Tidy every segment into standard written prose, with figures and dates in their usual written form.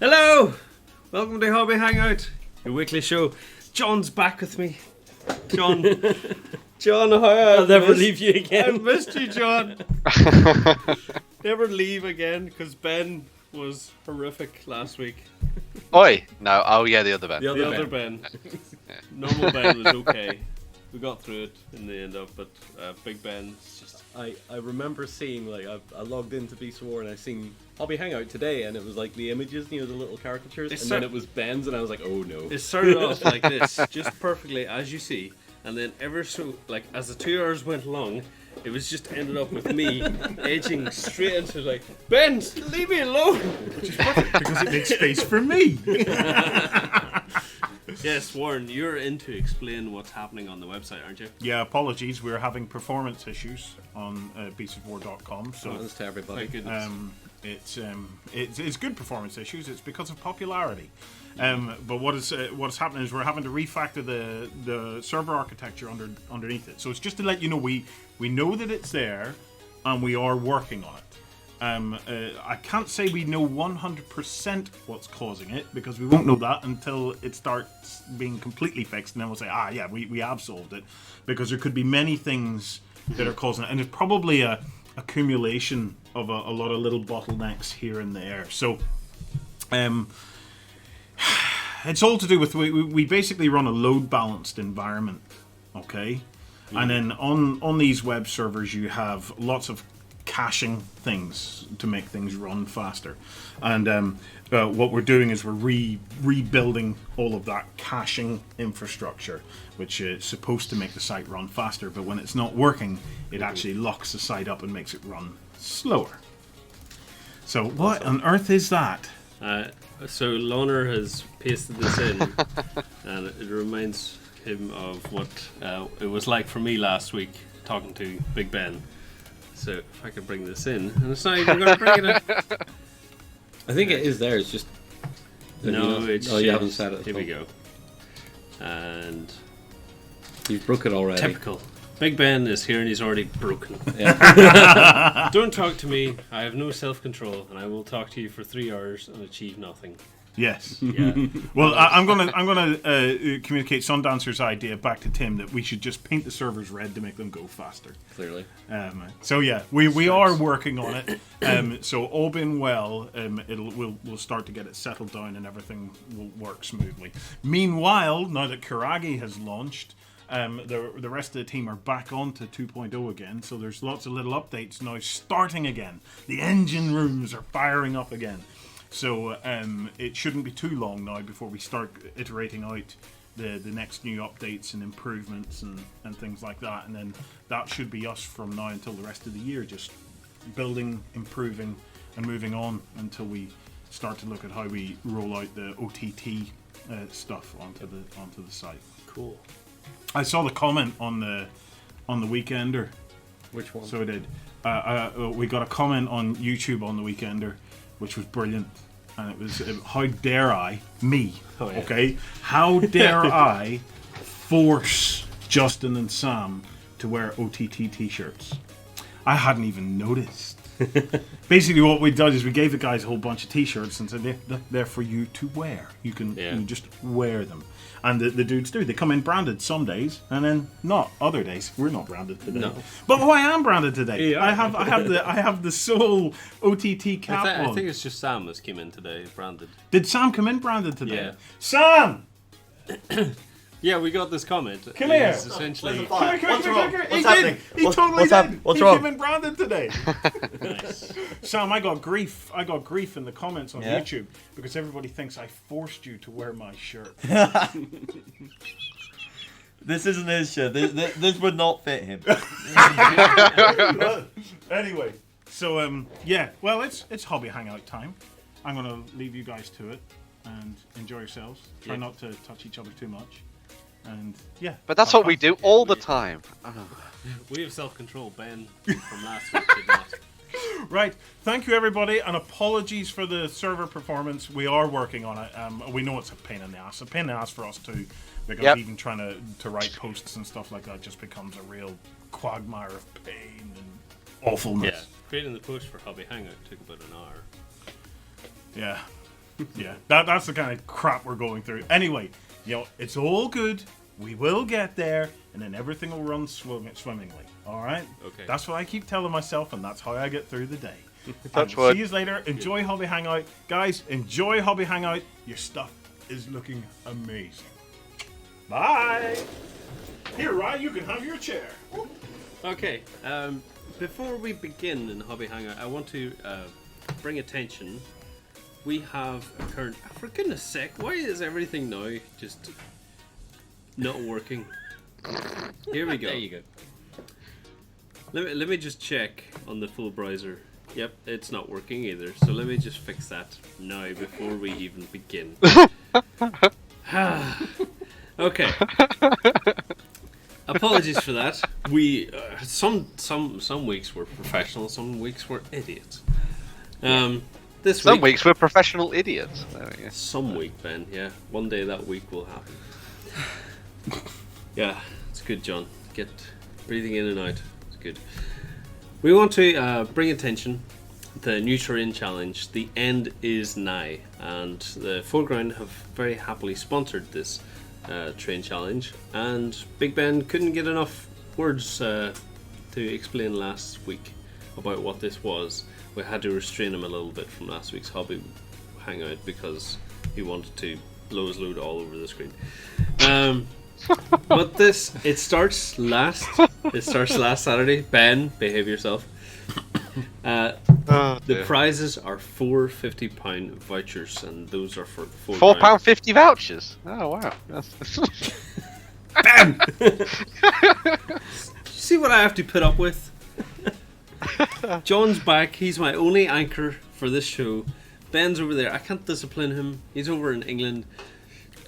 Hello! Welcome to Hobby Hangout, your weekly show. John's back with me. John, I'll never leave you again. I missed you, John. Never leave again, because Ben was horrific last week. Oi! No, oh yeah, the other Ben. The other Ben. Normal Ben was okay. We got through it in the end of, but Big Ben's just... I remember seeing, like, I logged into Be Sworn and I seen Hobby Hangout today, and it was like the images, you know, the little caricatures, and then it was Ben's, and I was like, oh no. It started off like this, just perfectly, as you see, and then ever so, like, as the 2 hours went along, it was just ended up with me edging straight into, like, Ben, leave me alone! Which is perfect, because it makes space for me. Yes, Warren, you're in to explain what's happening on the website, aren't you? Yeah, apologies. We're having performance issues on beastsofwar.com. So Thanks to everybody. Thank goodness. it's good performance issues. It's because of popularity. But what is happening is we're having to refactor the server architecture underneath it. So it's just to let you know we know that it's there, and we are working on it. I can't say we know 100% what's causing it, because we won't know that until it starts being completely fixed, and then we'll say, we have solved it, because there could be many things that are causing it, and it's probably a accumulation of a lot of little bottlenecks here and there. So it's all to do with we basically run a load balanced environment, okay? And then on these web servers you have lots of caching things to make things run faster, and what we're doing is we're rebuilding all of that caching infrastructure, which is supposed to make the site run faster, but when it's not working, it actually locks the site up and makes it run slower. So what on earth is that? So Loner has pasted this in, and it reminds him of what it was like for me last week talking to Big Ben. So if I could bring this in, and it's not even going to bring it in. I think it is there, it's just... No, it's... Oh, you haven't said it. Here we go. And... You've broke it already. Typical. Big Ben is here and he's already broken. Yeah. Don't talk to me, I have no self-control, and I will talk to you for 3 hours and achieve nothing. Yes. Yeah. Well, I'm gonna communicate Sundancer's idea back to Tim that we should just paint the servers red to make them go faster. Clearly. So yeah, we are working on it. So all being well, we'll start to get it settled down and everything will work smoothly. Meanwhile, now that Kuragi has launched, the rest of the team are back on to 2.0 again. So there's lots of little updates now starting again. The engine rooms are firing up again. So it shouldn't be too long now before we start iterating out the next new updates and improvements and things like that. And then that should be us from now until the rest of the year, just building, improving, and moving on until we start to look at how we roll out the OTT stuff onto the site. Cool. I saw the comment on the Weekender. Which one? So I did. We got a comment on YouTube on the Weekender, which was brilliant, and it was how dare I, me, okay, how dare I force Justin and Sam to wear OTT t-shirts? I hadn't even noticed. Basically what we done is we gave the guys a whole bunch of t-shirts and said they're for you to wear. You can just wear them. And the dudes do. They come in branded some days, and then not other days. We're not branded today. No. But I am branded today. Yeah. I have the sole OTT cap on. I think it's just Sam that's came in today, branded. Did Sam come in branded today? Yeah. Sam! Yeah, we got this comment. Come here. It's essentially... Come here. What's He did. He totally did. What's he wrong? came in branded today. Nice. Sam, I got grief in the comments on YouTube because everybody thinks I forced you to wear my shirt. This isn't his shirt. This would not fit him. Anyway, so yeah, well, it's hobby hangout time. I'm gonna leave you guys to it and enjoy yourselves. Try not to touch each other too much. And yeah. But that's what we do all the time. We have self-control. Ben from last week did not. Right. Thank you, everybody, and apologies for the server performance. We are working on it. We know it's a pain in the ass. A pain in the ass for us too, because even trying to write posts and stuff like that just becomes a real quagmire of pain and awfulness. Yeah. Creating the post for Hobby Hangout took about an hour. Yeah. Yeah, that's the kind of crap we're going through. Anyway, it's all good. We will get there, and then everything will run swimmingly. All right? Okay. That's what I keep telling myself, and that's how I get through the day. Touch And wood. see you later. Enjoy Hobby Hangout. Guys, enjoy Hobby Hangout. Your stuff is looking amazing. Bye. Here, Ryan, you can have your chair. Okay. Before we begin in Hobby Hangout, I want to bring attention. We have a current. For goodness sake, why is everything now just not working? Here we go. There you go. Let me just check on the full browser. Yep, it's not working either. So let me just fix that now before we even begin. Okay. Apologies for that. We some weeks we're professional, some weeks we're idiots. This Some week, weeks we're professional idiots. There we go. some week, Ben. Yeah, one day that week will happen. Yeah, it's good, John. Get breathing in and out. It's good. We want to bring attention the new terrain challenge. The end is nigh, and the Foreground have very happily sponsored this terrain challenge. And Big Ben couldn't get enough words to explain last week about what this was. We had to restrain him a little bit from last week's Hobby Hangout because he wanted to blow his load all over the screen. But it starts last Saturday. Ben, behave yourself. Oh, The dear. prizes are £4 £50 vouchers, and those are for the £4.50 vouchers. Oh wow. That's... See what I have to put up with? John's back. He's my only anchor for this show. Ben's over there. I can't discipline him. He's over in England.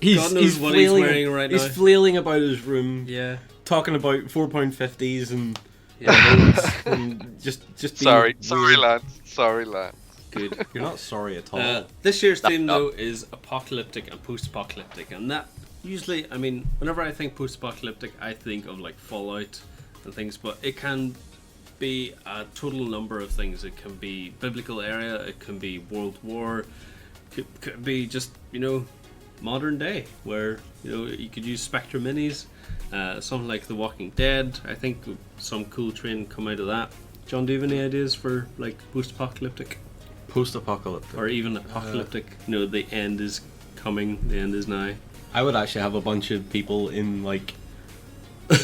God knows what he's wearing right He's now. flailing about his room, Yeah. talking about £4.50s and Yeah. notes and just being Sorry, weird. Lance. Good. You're not sorry at all. This year's theme, though, is apocalyptic and post-apocalyptic, and that usually, I mean, whenever I think post-apocalyptic, I think of like Fallout and things, but it can be a total number of things. It can be biblical era, it can be World War, could be just modern day, where you could use Spectre minis, something like The Walking Dead. I think some cool train come out of that. John, do you have any ideas for like post-apocalyptic? Post-apocalyptic. Or even apocalyptic. The end is coming, the end is nigh. I would actually have a bunch of people in like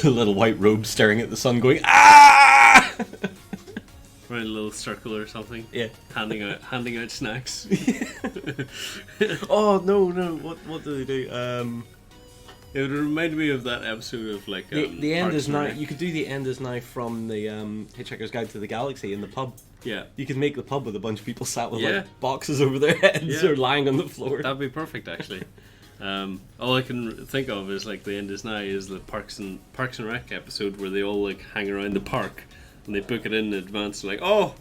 little white robes staring at the sun going, ah! Around a little circle or something. Yeah. Handing out snacks. Oh no, what do they do? It would remind me of that episode of like The end Parks is and now. Rec. You could do the end is now from the Hitchhiker's Guide to the Galaxy in the pub. Yeah. You could make the pub with a bunch of people sat with Yeah. like boxes over their heads Yeah. or lying on the floor. That'd be perfect actually. All I can think of is like the end is nigh is the Parks and Rec episode where they all like hang around the park and they book it in advance like, oh,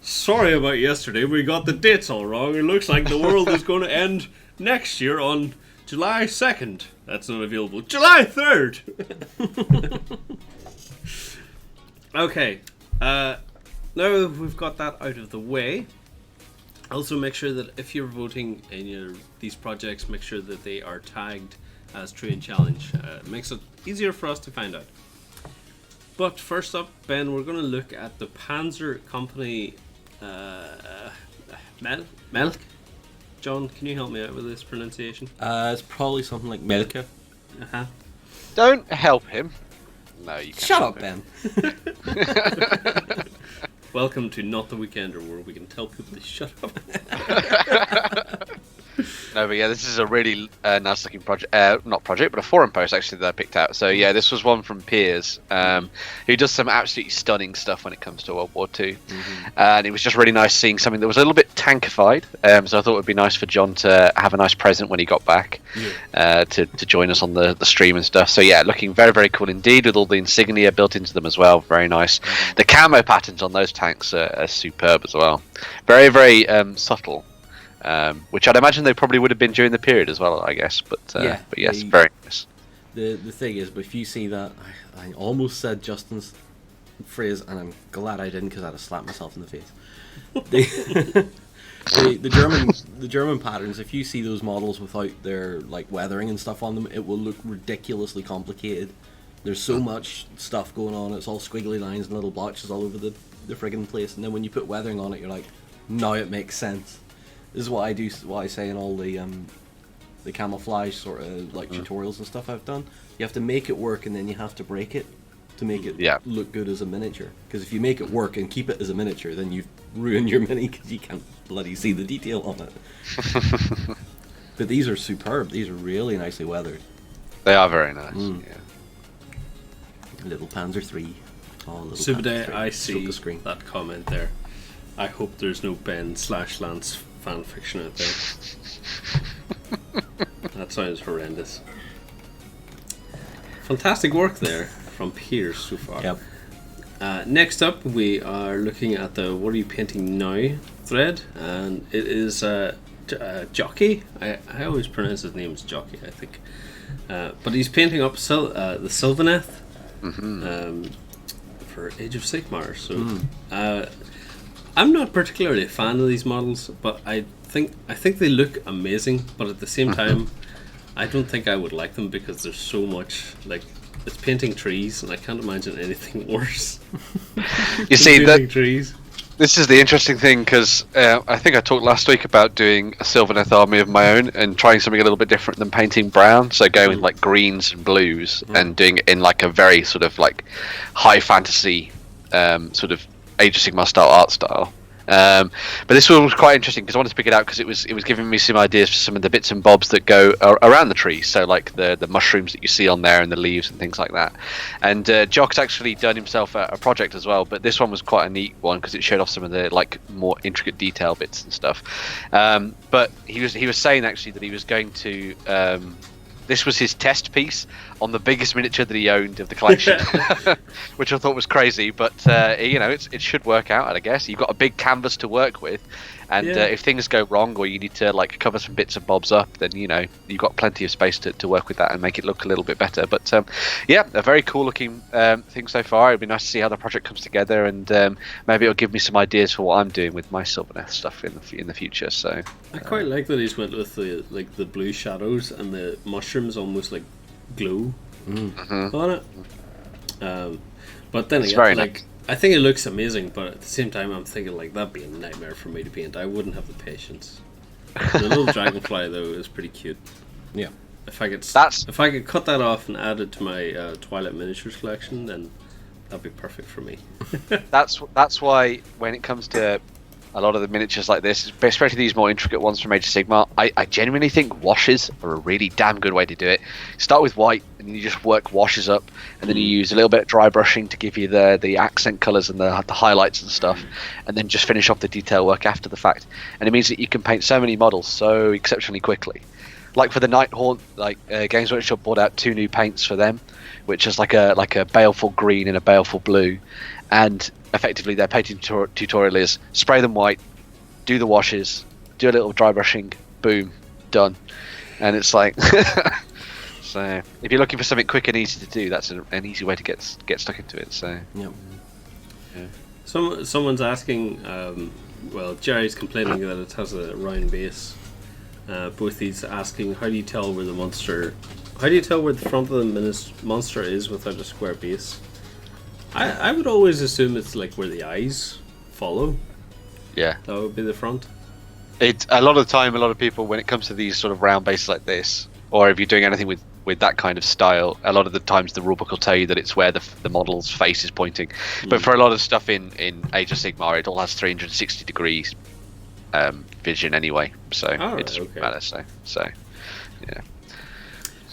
sorry about yesterday, we got the dates all wrong. It looks like the world is going to end next year on July 2nd. That's not available. July 3rd. Okay. Now we've got that out of the way. Also, make sure that if you're voting in these projects, make sure that they are tagged as Train Challenge. It makes it easier for us to find out. But first up, Ben, we're going to look at the Panzer Company Melk. John, can you help me out with this pronunciation? It's probably something like Melka. Uh-huh. Don't help him. No, you can't. Shut help up, him. Ben. Welcome to Not the Weekender, where we can tell people to shut up. No, but yeah, this is a really nice looking project. Not project, but a forum post actually that I picked out. So yeah, this was one from Piers, who does some absolutely stunning stuff when it comes to World War II. And it was just really nice seeing something that was a little bit tankified. So I thought it would be nice for John to have a nice present when he got back to join us on the stream and stuff. So yeah, looking very, very cool indeed with all the insignia built into them as well. Very nice. The camo patterns on those tanks are superb as well. Very, very subtle. Which I'd imagine they probably would have been during the period as well, I guess. But yes, very nice. The thing is, if you see that, I almost said Justin's phrase, and I'm glad I didn't because I'd have slapped myself in the face. The German patterns, if you see those models without their like weathering and stuff on them, it will look ridiculously complicated. There's so much stuff going on. It's all squiggly lines and little blotches all over the friggin' place. And then when you put weathering on it, you're like, now it makes sense. This is what I do. What I say in all the camouflage sort of like tutorials and stuff I've done. You have to make it work, and then you have to break it to make it look good as a miniature. Because if you make it work and keep it as a miniature, then you've ruined your mini because you can't bloody see the detail on it. But these are superb. These are really nicely weathered. They are very nice. Yeah. Little Panzer III. Oh, little Subaday, Panzer III. I Stroke see the screen. that comment there. I hope there's no Ben/Lance fan fiction out there. That sounds horrendous. Fantastic work there from Piers so far. Yep. Next up, we are looking at the "What are you painting now?" thread, and it is Jockey. I always pronounce his name as Jockey, I think. But he's painting up the Sylvaneth for Age of Sigmar. So I'm not particularly a fan of these models, but I think they look amazing. But at the same time, I don't think I would like them because there's so much like it's painting trees, and I can't imagine anything worse. You see painting trees. This is the interesting thing because I think I talked last week about doing a Sylvaneth army of my own and trying something a little bit different than painting brown. So going with like greens and blues and doing it in like a very sort of like high fantasy sort of Age of Sigmar style art style. But this one was quite interesting because I wanted to pick it out because it was giving me some ideas for some of the bits and bobs that go around the tree. So like the mushrooms that you see on there and the leaves and things like that. And Jock's actually done himself a project as well, but this one was quite a neat one because it showed off some of the like more intricate detail bits and stuff. But he was saying actually that he was going to this was his test piece on the biggest miniature that he owned of the collection, which I thought was crazy. But it should work out. I guess you've got a big canvas to work with, and if things go wrong or you need to like cover some bits and bobs up, then you've got plenty of space to work with that and make it look a little bit better. But a very cool looking thing so far. It'd be nice to see how the project comes together, and maybe it'll give me some ideas for what I'm doing with my Sylvaneth stuff in the future. So I quite like that he's went with the blue shadows and the mushrooms almost like glow on it. But then again, like I think it looks amazing, but at the same time I'm thinking like that'd be a nightmare for me to paint. I wouldn't have the patience. The little dragonfly though is pretty cute. Yeah. If I could cut that off and add it to my Twilight miniatures collection, then that'd be perfect for me. That's why when it comes to a lot of the miniatures like this, especially these more intricate ones from Age of Sigmar, I genuinely think washes are a really damn good way to do it. Start with white, and then you just work washes up, and then you use a little bit of dry brushing to give you the accent colours and the highlights and stuff, and then just finish off the detail work after the fact. And it means that you can paint so many models so exceptionally quickly. Like for the Nighthaunt, Games Workshop brought out 2 new paints for them, which is like a baleful green and a baleful blue, and effectively their painting tutorial is spray them white, do the washes, do a little dry brushing, boom, done. And it's like so if you're looking for something quick and easy to do, that's an easy way to get stuck into it. So yep. Yeah. Someone's asking, Jerry's complaining that it has a round base. Bothie's asking, how do you tell where the front of the monster is without a square base? I would always assume it's like where the eyes follow. Yeah, that would be the front. It's a lot of the time, a lot of people, when it comes to these sort of round bases like this, or if you're doing anything with that kind of style, a lot of the times the rulebook will tell you that it's where the model's face is pointing. But for a lot of stuff in Age of Sigmar, it all has 360 degrees vision anyway, so it doesn't matter. So yeah.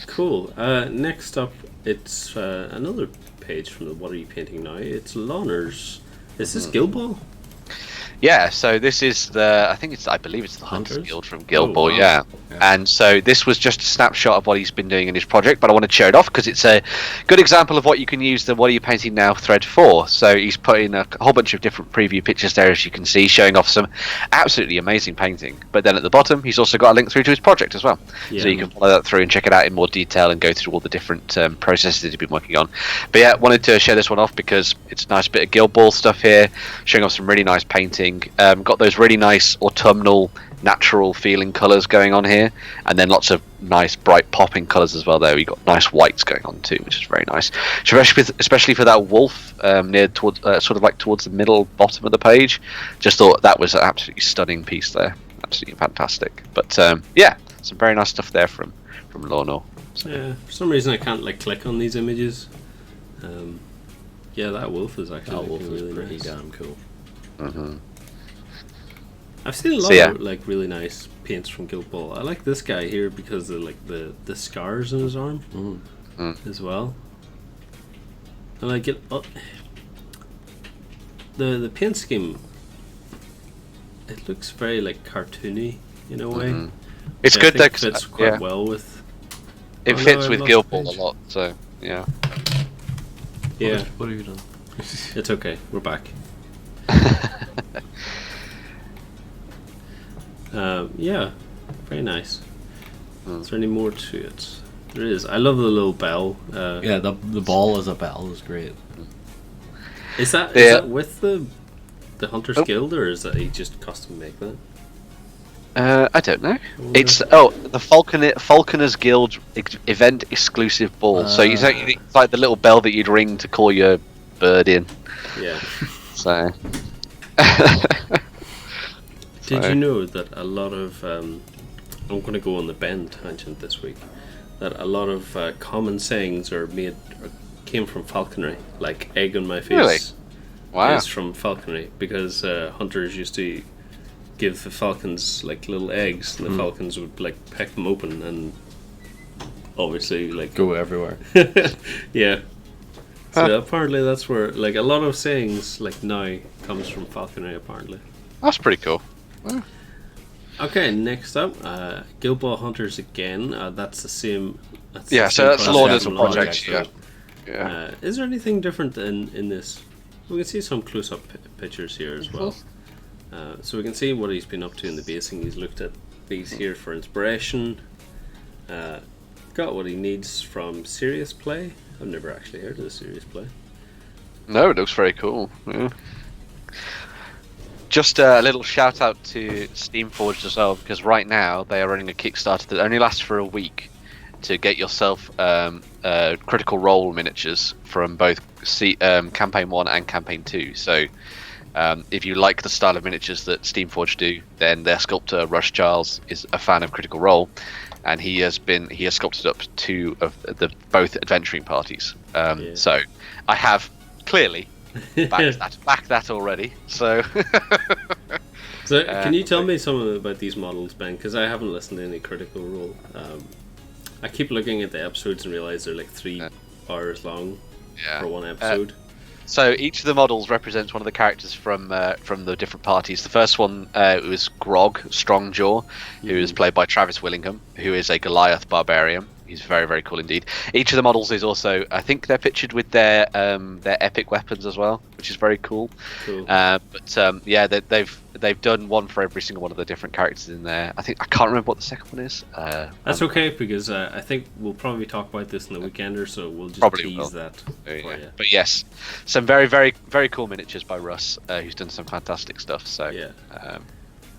Cool. Next up, it's another page from the What Are You Painting Now? It's Launer's. Is this Guild Ball? Yeah, so this is I believe it's the Hunters Guild from Guild Ball, wow. yeah. And so this was just a snapshot of what he's been doing in his project, but I want to show it off because it's a good example of what you can use the What Are You Painting Now thread for. So he's put in a whole bunch of different preview pictures there, as you can see, showing off some absolutely amazing painting. But then at the bottom, he's also got a link through to his project as well. Yeah. So you can follow that through and check it out in more detail and go through all the different processes that he's been working on. But yeah, wanted to share this one off because it's a nice bit of Guild Ball stuff here, showing off some really nice painting. stunning. Got those really nice autumnal, natural feeling colours going on here, and then lots of nice bright popping colours as well. There, you got nice whites going on too, which is very nice. Especially for that wolf near towards sort of like towards the middle bottom of the page. Just thought that was an absolutely stunning piece there. Absolutely fantastic. But yeah, some very nice stuff there from Lorno. So. Yeah, for some reason I can't like click on these images. Yeah, that wolf is actually really pretty nice. damn cool. Mm-hmm. I've seen a lot of like really nice paints from Guild Ball. I like this guy here because of like the scars on his arm as well. I like it. The paint scheme. It looks very like cartoony in a way. Mm-hmm. It's I good think that fits quite well with. It fits with Guild Ball a lot. So yeah. Yeah. What have you done? It's okay. We're back. Yeah, very nice. Is there any more to it? There is. I love the little bell. Yeah, the ball as a bell is great. Is that with the Hunters Guild, or is that he just custom make that? I don't know. It's the Falconers Guild event exclusive ball. So it's like the little bell that you'd ring to call your bird in. Yeah. So. Did you know that a lot of I'm going to go on the Ben tangent this week. That a lot of common sayings came from falconry, like egg on my face. Really? Wow. Is from falconry because hunters used to give the falcons like little eggs, and the falcons would like peck them open and obviously like Go everywhere. yeah. So apparently that's where like a lot of sayings like now comes from falconry apparently. That's pretty cool. Okay, next up, Guild Ball Hunters again. That's the same. So that's Lorna's project. So, Yeah. is there anything different in this? We can see some close-up pictures here as well. So we can see what he's been up to in the basing. He's looked at these here for inspiration. Got what he needs from Serious Play. I've never actually heard of the Serious Play. No, it looks very cool. Yeah. Just a little shout out to Steamforged as well, because right now they are running a Kickstarter that only lasts for a week to get yourself Critical Role miniatures from both Campaign 1 and Campaign 2. So if you like the style of miniatures that Steamforged do, then their sculptor Rush Giles is a fan of Critical Role, and he has sculpted up 2 of the both adventuring parties. So I have clearly back that already. So So can you tell me something about these models, Ben? Because I haven't listened to any Critical Role. I keep looking at the episodes and realize they're like 3 hours long for one episode. So each of the models represents one of the characters from the different parties. The first one was Grog Strongjaw, who is played by Travis Willingham, who is a Goliath barbarian. He's very, very cool indeed. Each of the models is also, I think they're pictured with their epic weapons as well, which is very cool. Yeah, they've done one for every single one of the different characters in there. I can't remember what the second one is. That's okay, because I think we'll probably talk about this in the weekender, so we'll just tease that for you. But yes, some very, very, very cool miniatures by Russ, who's done some fantastic stuff. So yeah.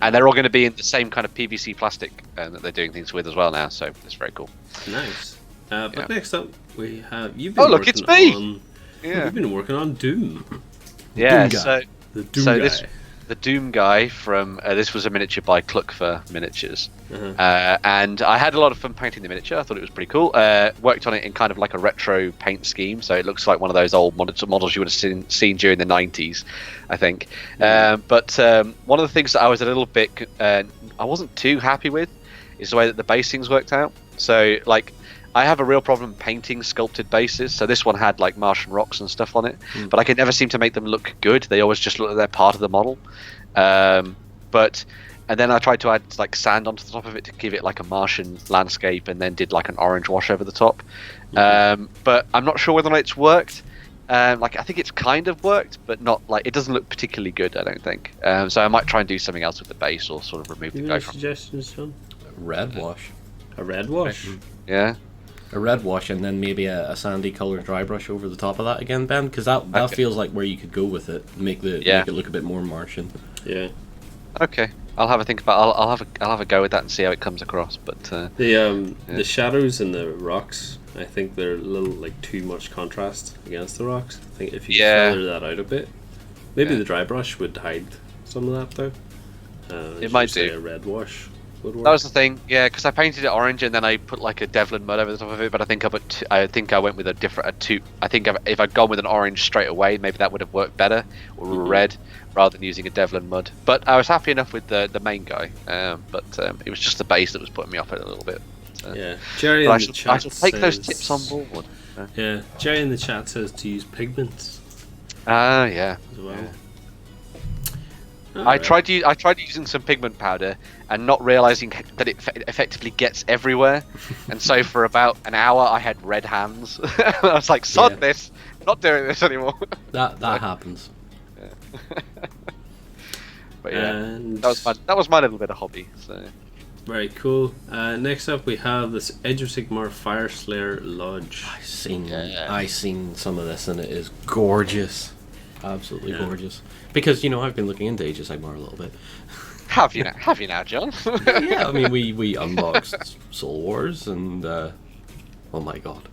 And they're all going to be in the same kind of PVC plastic that they're doing things with as well now, so it's very cool. Nice. But next up, we have you've been look, it's me! You've been working on Doom. Yeah, Doom so the Doom guy. The Doom guy from this was a miniature by Cluckfer Miniatures, and I had a lot of fun painting the miniature. I thought it was pretty cool. Worked on it in kind of like a retro paint scheme, so it looks like one of those old models you would have seen during the 90s, I think. But one of the things that I was a little bit I wasn't too happy with is the way that the basings worked out. So like I have a real problem painting sculpted bases, so this one had like Martian rocks and stuff on it, but I could never seem to make them look good. They always just look like they're part of the model. And then I tried to add like sand onto the top of it to give it like a Martian landscape, and then did like an orange wash over the top. But I'm not sure whether or not it's worked. Like I think it's kind of worked, but not like it doesn't look particularly good, I don't think. So I might try and do something else with the base, or sort of remove the guy from. Suggestions, John? Red wash. A red wash? Yeah. a red wash and then maybe a sandy color dry brush over the top of that again, Ben, because that Okay. feels like where you could go with it, make it look a bit more Martian. Yeah. Okay, I'll have a think about. I'll have a go with that and see how it comes across. But The shadows in the rocks, I think they're a little like too much contrast against the rocks. I think if you feather that out a bit, maybe the dry brush would hide some of that though. It might say do. a red wash would work. that was the thing, yeah, because I painted it orange and then I put like a Devlin mud over the top of it. But I think I went with if I'd gone with an orange straight away, maybe that would have worked better, or red, rather than using a Devlin mud. But I was happy enough with the main guy. But it was just the base that was putting me off it a little bit. Yeah, Jerry But in the I chat shall take those says- tips on board. Yeah, Jerry in the chat says to use pigments Yeah. as well. Yeah. I Alright. tried using some pigment powder and not realizing that it effectively gets everywhere, and so for about an hour I had red hands. I was like, "Sod this! Not doing this anymore." That happens. But yeah, And that was my little bit of hobby. So very cool. Next up, we have this Age of Sigmar Fire Slayer Lodge. I seen some of this and it is gorgeous, absolutely gorgeous. Because I've been looking into Age of Sigmar a little bit. have you now, John? Yeah, I mean we unboxed Soul Wars and oh my god,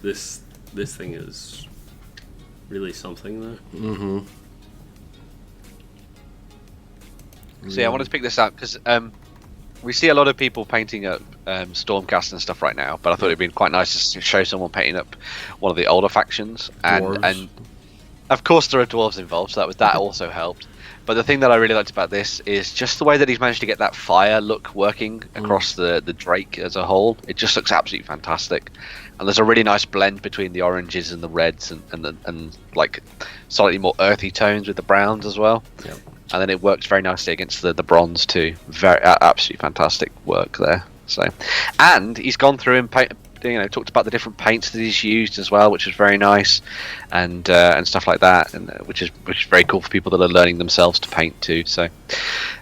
This thing is really something though. mm-hmm. So yeah, I wanted to pick this up because we see a lot of people painting up Stormcast and stuff right now, but I thought it'd been quite nice to show someone painting up one of the older factions, Dwarves. and of course there are dwarves involved, so that also helped. But the thing that I really liked about this is just the way that he's managed to get that fire look working across the Drake as a whole. It just looks absolutely fantastic, and there's a really nice blend between the oranges and the reds and like slightly more earthy tones with the browns as well. Yep. And then it works very nicely against the bronze too. Very absolutely fantastic work there. So, and he's gone through and talked about the different paints that he's used as well, which is very nice, and stuff like that, and which is very cool for people that are learning themselves to paint too. So,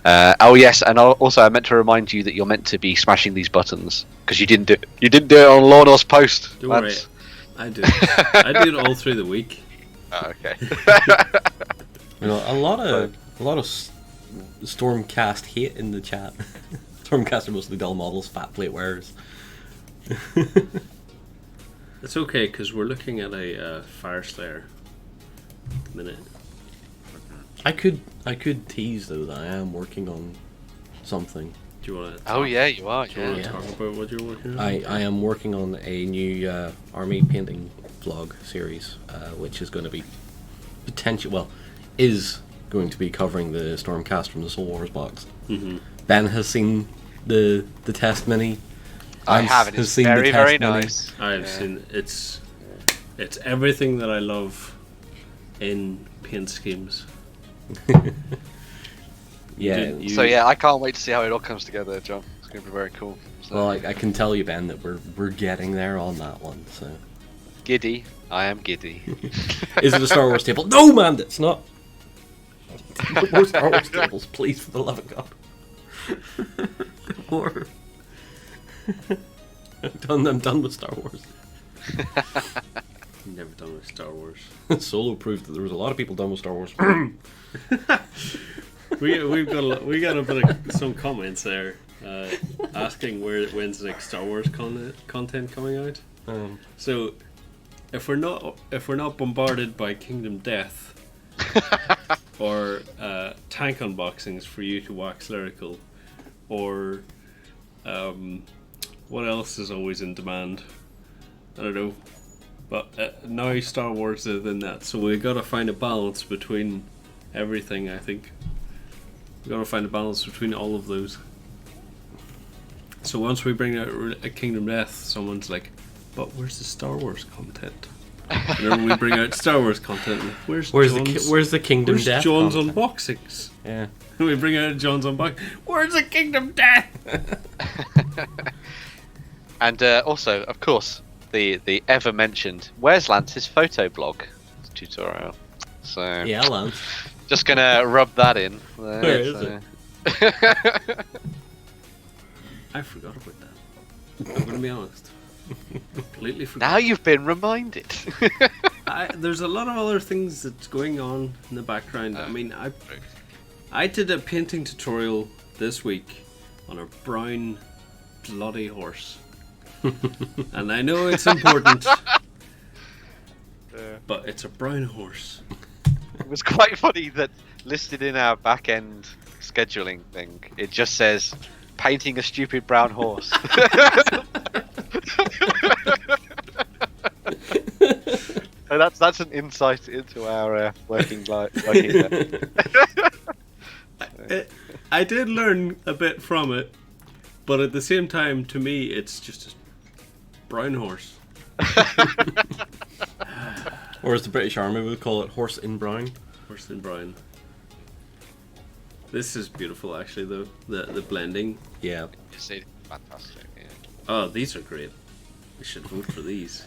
oh yes, and also I meant to remind you that you're meant to be smashing these buttons because you didn't do it on Lornor's post. Don't worry, I do. I do it all through the week. Oh, okay. A lot of Stormcast hate in the chat. Stormcast are mostly dull models, fat plate wearers. It's okay because we're looking at a Fire Slayer at the minute. I could tease though that I am working on something. Do you want to? Oh yeah, you are. Do you want Yeah. to talk about what you're working on? I am working on a new army painting vlog series, which is going to be is going to be covering the Stormcast from the Soul Wars box. Mm-hmm. Ben has seen the test mini. I haven't. It's very very nice. I've seen it's everything that I love in paint schemes. Yeah. So yeah, I can't wait to see how it all comes together, John. It's going to be very cool. So, Well, I can tell you, Ben, that we're getting there on that one. So, giddy. I am giddy. is it a Star Wars table? No, man, it's not. No more Star Wars tables, please, for the love of God. No more. I'm done with Star Wars. Never done with Star Wars. Solo proved that there was a lot of people done with Star Wars. we got a bit of some comments there asking when's the next Star Wars content coming out. So if we're not bombarded by Kingdom Death or tank unboxings for you to wax lyrical, or what else is always in demand? I don't know. But now Star Wars is in that, so we got to find a balance between everything. I think we got to find a balance between all of those. So once we bring out a Kingdom Death, someone's like, "But where's the Star Wars content?" And then we bring out Star Wars content. Where's the Kingdom Where's Death? John's content? unboxings? Yeah. We bring out John's unboxing. Where's the Kingdom Death? And also, of course, the ever mentioned Where's Lance's photo blog tutorial. So Yeah, Lance. just gonna rub that in. There, Where is so. I forgot about that. I'm gonna be honest. Completely forgot. Now you've been reminded. There's a lot of other things that's going on in the background. I mean, I did a painting tutorial this week on a brown bloody horse. And I know it's important, but it's a brown horse. It was quite funny that listed in our back end scheduling thing, it just says painting a stupid brown horse. So that's an insight into our working life. I did learn a bit from it, but at the same time, to me, it's just a brown horse. Or as the British Army would call it, horse in brown. Horse in brown. This is beautiful, actually, though. The blending. Yeah. You see, fantastic. Yeah. Oh, these are great. We should vote for these.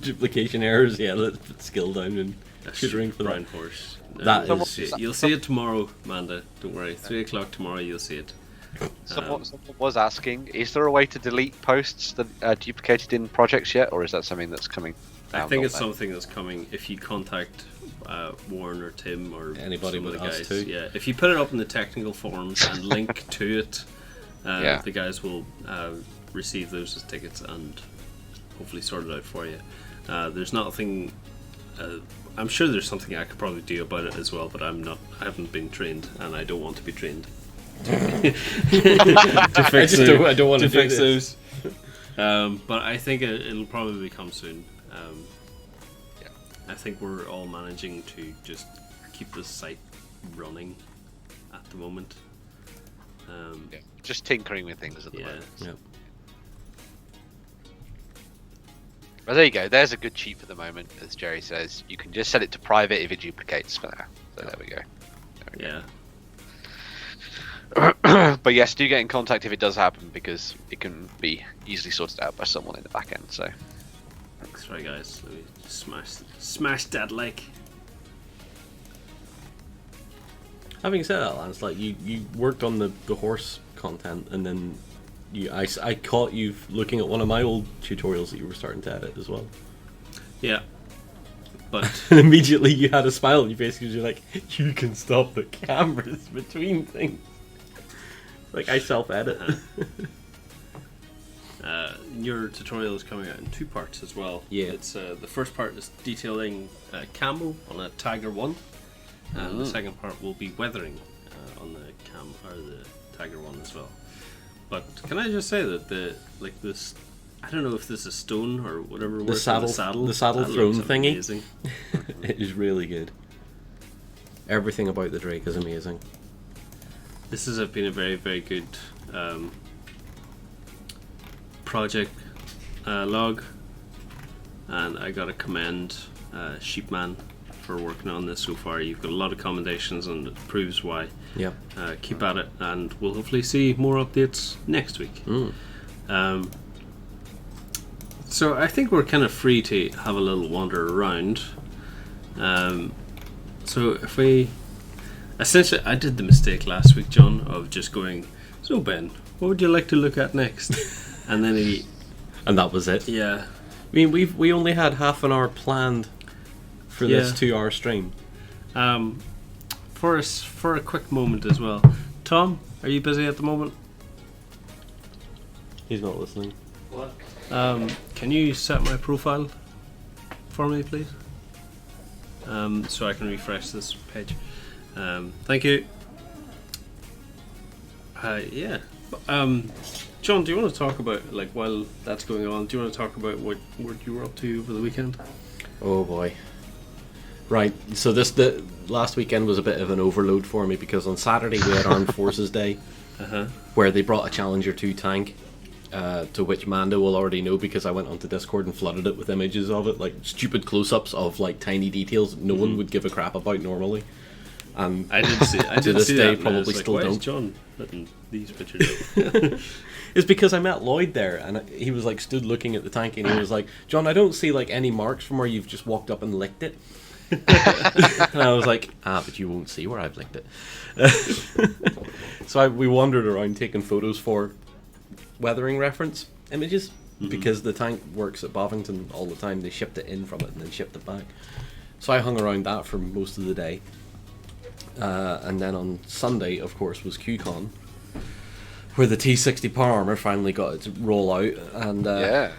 Duplication errors, yeah, let's put skill down and A tutoring for brown that. horse. That You'll is- see it. You'll see it tomorrow, Amanda. Don't worry. 3 o'clock tomorrow, you'll see it. Someone was asking, is there a way to delete posts that are duplicated in projects yet, or is that something that's coming? I down think the it's line? something that's coming if you contact Warren or Tim or Anybody some of the but us guys. too. Yeah, if you put it up in the technical forums and link to it, Yeah. the guys will receive those as tickets and hopefully sort it out for you. There's nothing. I'm sure there's something I could probably do about it as well, but I haven't been trained, and I don't want to be trained. to fix I don't want to do fix this. those. But I think it'll probably come soon. I think we're all managing to just keep the site running at the moment. Yeah, just tinkering with things at the Yeah. moment. Yeah. Well, there you go. There's a good cheat for the moment, as Jerry says. You can just set it to private if it duplicates for now. So there we go. Yeah. But yes, do get in contact if it does happen, because it can be easily sorted out by someone in the back end. So That's right, guys. Let me smash that like. Having said that, Lance, like you worked on the horse content, and then I caught you looking at one of my old tutorials that you were starting to edit as well. Yeah. But And immediately you had a smile on your face because you're like, you can stop the cameras between things. Like I self-edit. your tutorial is coming out in 2 parts as well. Yeah. It's the first part is detailing camo on a Tiger 1, and the second part will be weathering on the Tiger 1 as well. But can I just say that this, I don't know if this is stone or whatever. The word for saddle that throne looks thingy. amazing. It is really good. Everything about the Drake is amazing. This has been a very, very good project log, and I gotta commend Sheepman for working on this so far. You've got a lot of commendations, and it proves why. Yeah. Keep at it, and we'll hopefully see more updates next week. So I think we're kind of free to have a little wander around. So if we... Essentially, I did the mistake last week, John, of just going, so Ben, what would you like to look at next? And then And that was it. yeah. I mean, we only had half an hour planned for this Yeah. 2-hour stream. For a quick moment as well. Tom, are you busy at the moment? He's not listening. What? Can you set my profile for me, please? So I can refresh this page. Thank you. Yeah. John, do you want to talk about, like, while that's going on, do you want to talk about what you were up to over the weekend? Oh boy. Right, so the last weekend was a bit of an overload for me because on Saturday we had Armed Forces Day, where they brought a Challenger 2 tank, to which Mando will already know because I went onto Discord and flooded it with images of it, like stupid close-ups of like tiny details no one would give a crap about normally. And I didn't see. I to didn't this see day that, and I probably was like, still why is don't. John putting these pictures up? It's because I met Lloyd there, and he was like stood looking at the tank, and he was like, "John, I don't see like any marks from where you've just walked up and licked it." And I was like, but you won't see where I've linked it. So we wandered around taking photos for weathering reference images, because the tank works at Bovington all the time. They shipped it in from it and then shipped it back. So I hung around that for most of the day. And then on Sunday, of course, was QCon, where the T60 Power Armor finally got its roll out. And Yeah.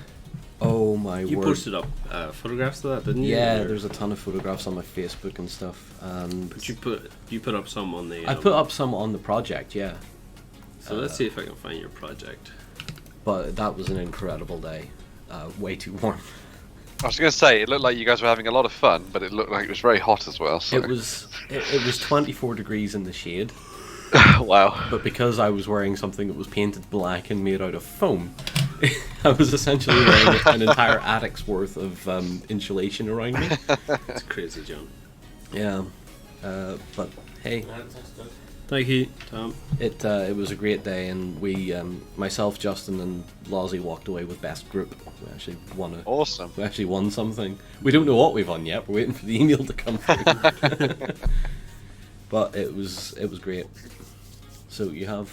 oh my You word. posted up photographs of that, didn't you? Yeah, Or- there's a ton of photographs on my Facebook and stuff. And But you put up some on the. I put up some on the project, yeah. So let's see if I can find your project. But that was an incredible day. Way too warm. I was going to say, it looked like you guys were having a lot of fun, but it looked like it was very hot as well. So. It was 24 degrees in the shade, Wow. but because I was wearing something that was painted black and made out of foam, I was essentially wearing an entire attic's worth of insulation around me. It's crazy, John. Yeah, but hey, Thank you, Tom. it was a great day, and we, myself, Justin, and Lozzie walked away with best group. We actually won Awesome. We actually won something. We don't know what we've won yet. We're waiting for the email to come through. But it was great. So you have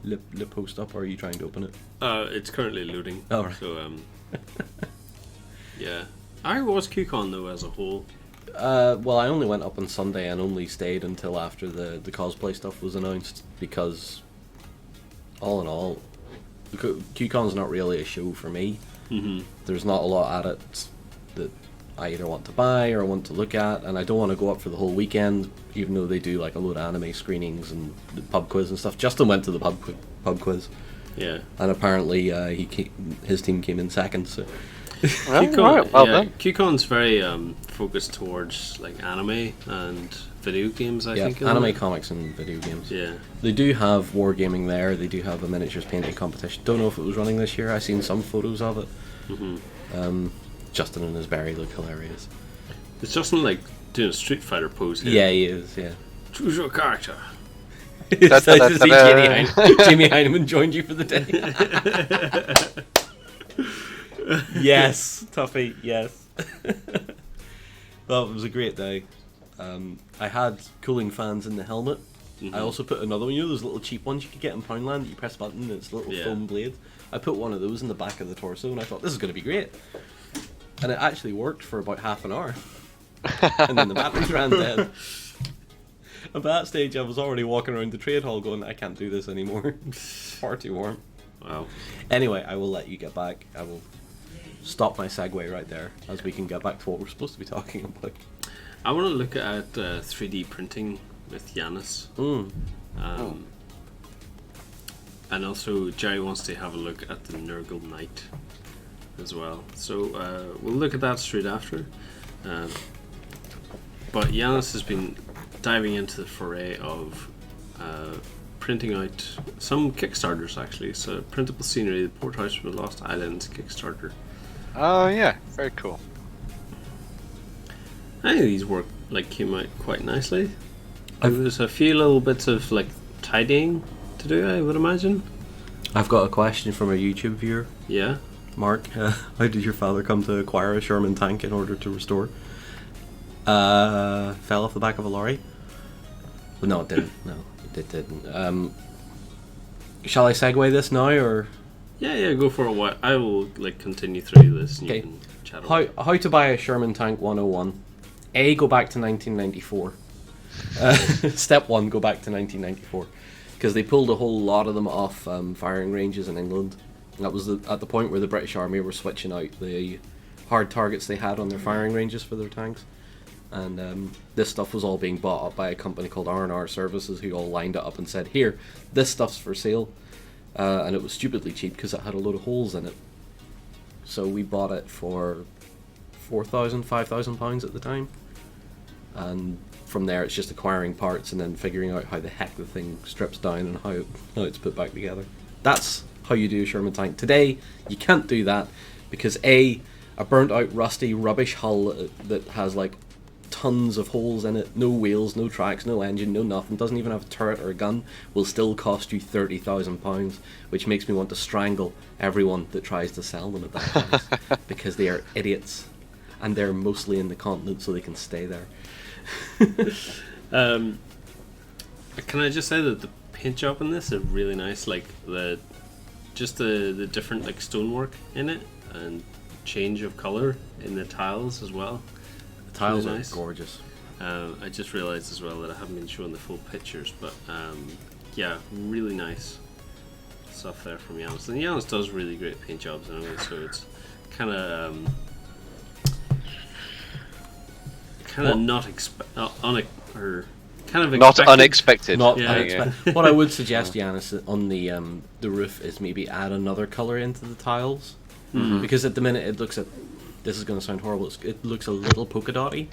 the post up, or are you trying to open it? It's currently loading. Oh, right. So yeah. I was QCon though as a whole. Well, I only went up on Sunday and only stayed until after the cosplay stuff was announced, because all in all, QCon's not really a show for me. Mm-hmm. There's not a lot at it that I either want to buy or want to look at, and I don't want to go up for the whole weekend, even though they do like a load of anime screenings and the pub quiz and stuff. Justin went to the pub quiz, Yeah. and apparently his team came in second. So Right, well done. QCon's very focused towards like anime and video games. I yeah, think. isn't anime, it? comics, and video games. Yeah. They do have wargaming there. They do have a miniatures painting competition. Don't know if it was running this year. I seen some photos of it. Mm-hmm. Justin and his berry look hilarious. It's Justin like doing a Street Fighter pose here. Yeah, he is. Yeah. Choose your character. It's nice to see Da-da-da-da. Jamie Heineman joined you for the day. Yes, Tuffy, yes. Well, it was a great day. I had cooling fans in the helmet. I also put another one, you know those little cheap ones you could get in Poundland that you press a button and it's a little foam blade? I put one of those in the back of the torso and I thought, this is going to be great. And it actually worked for about half an hour. And then the batteries ran dead. And by that stage I was already walking around the trade hall going, I can't do this anymore. It's far too warm. Wow. Anyway, I will let you get back. I will stop my segue right there as we can get back to what we're supposed to be talking about. I want to look at 3D printing with Yanis. And also Jerry wants to have a look at the Nurgle Knight as well. So we'll look at that straight after. But Yanis has been diving into the foray of printing out some Kickstarters actually. So Printable Scenery, the Porthouse for the Lost Islands Kickstarter. Oh yeah, very cool. I think these came out quite nicely. There's a few little bits of like tidying to do, I would imagine. I've got a question from a YouTube viewer. Yeah. Mark, how did your father come to acquire a Sherman tank in order to restore? Fell off the back of a lorry? Well, no, it didn't. No, it didn't. Shall I segue this now, or...? Yeah, go for a while. I will continue through this and Okay. you can chat about it. How to buy a Sherman tank 101. A, go back to 1994. Step 1, go back to 1994. Because they pulled a whole lot of them off firing ranges in England. And that was at the point where the British Army were switching out the hard targets they had on their firing ranges for their tanks. And this stuff was all being bought up by a company called R&R Services, who all lined it up and said, here, this stuff's for sale. And it was stupidly cheap because it had a load of holes in it. So we bought it for £4,000, £5,000 at the time. And from there it's just acquiring parts and then figuring out how the heck the thing strips down and how it's put back together. That's how you do a Sherman tank. Today, you can't do that because a burnt out rusty rubbish hull that has tons of holes in it, no wheels, no tracks, no engine, no nothing, doesn't even have a turret or a gun, will still cost you £30,000, which makes me want to strangle everyone that tries to sell them at that price because they are idiots. and they're mostly in the continent, so they can stay there. Can I just say that the paint job in this is really nice, like the different like stonework in it and change of color in the tiles as well. The tiles really are nice. gorgeous. I just realized as well that I haven't been showing the full pictures, but yeah, really nice stuff there from Janus. And Janus does really great paint jobs anyway, so it's kind of not unexpected. Not Yeah. unexpected. What I would suggest, Yanis, on the roof is maybe add another color into the tiles, because at the minute it looks this is going to sound horrible. It looks a little polka dotty.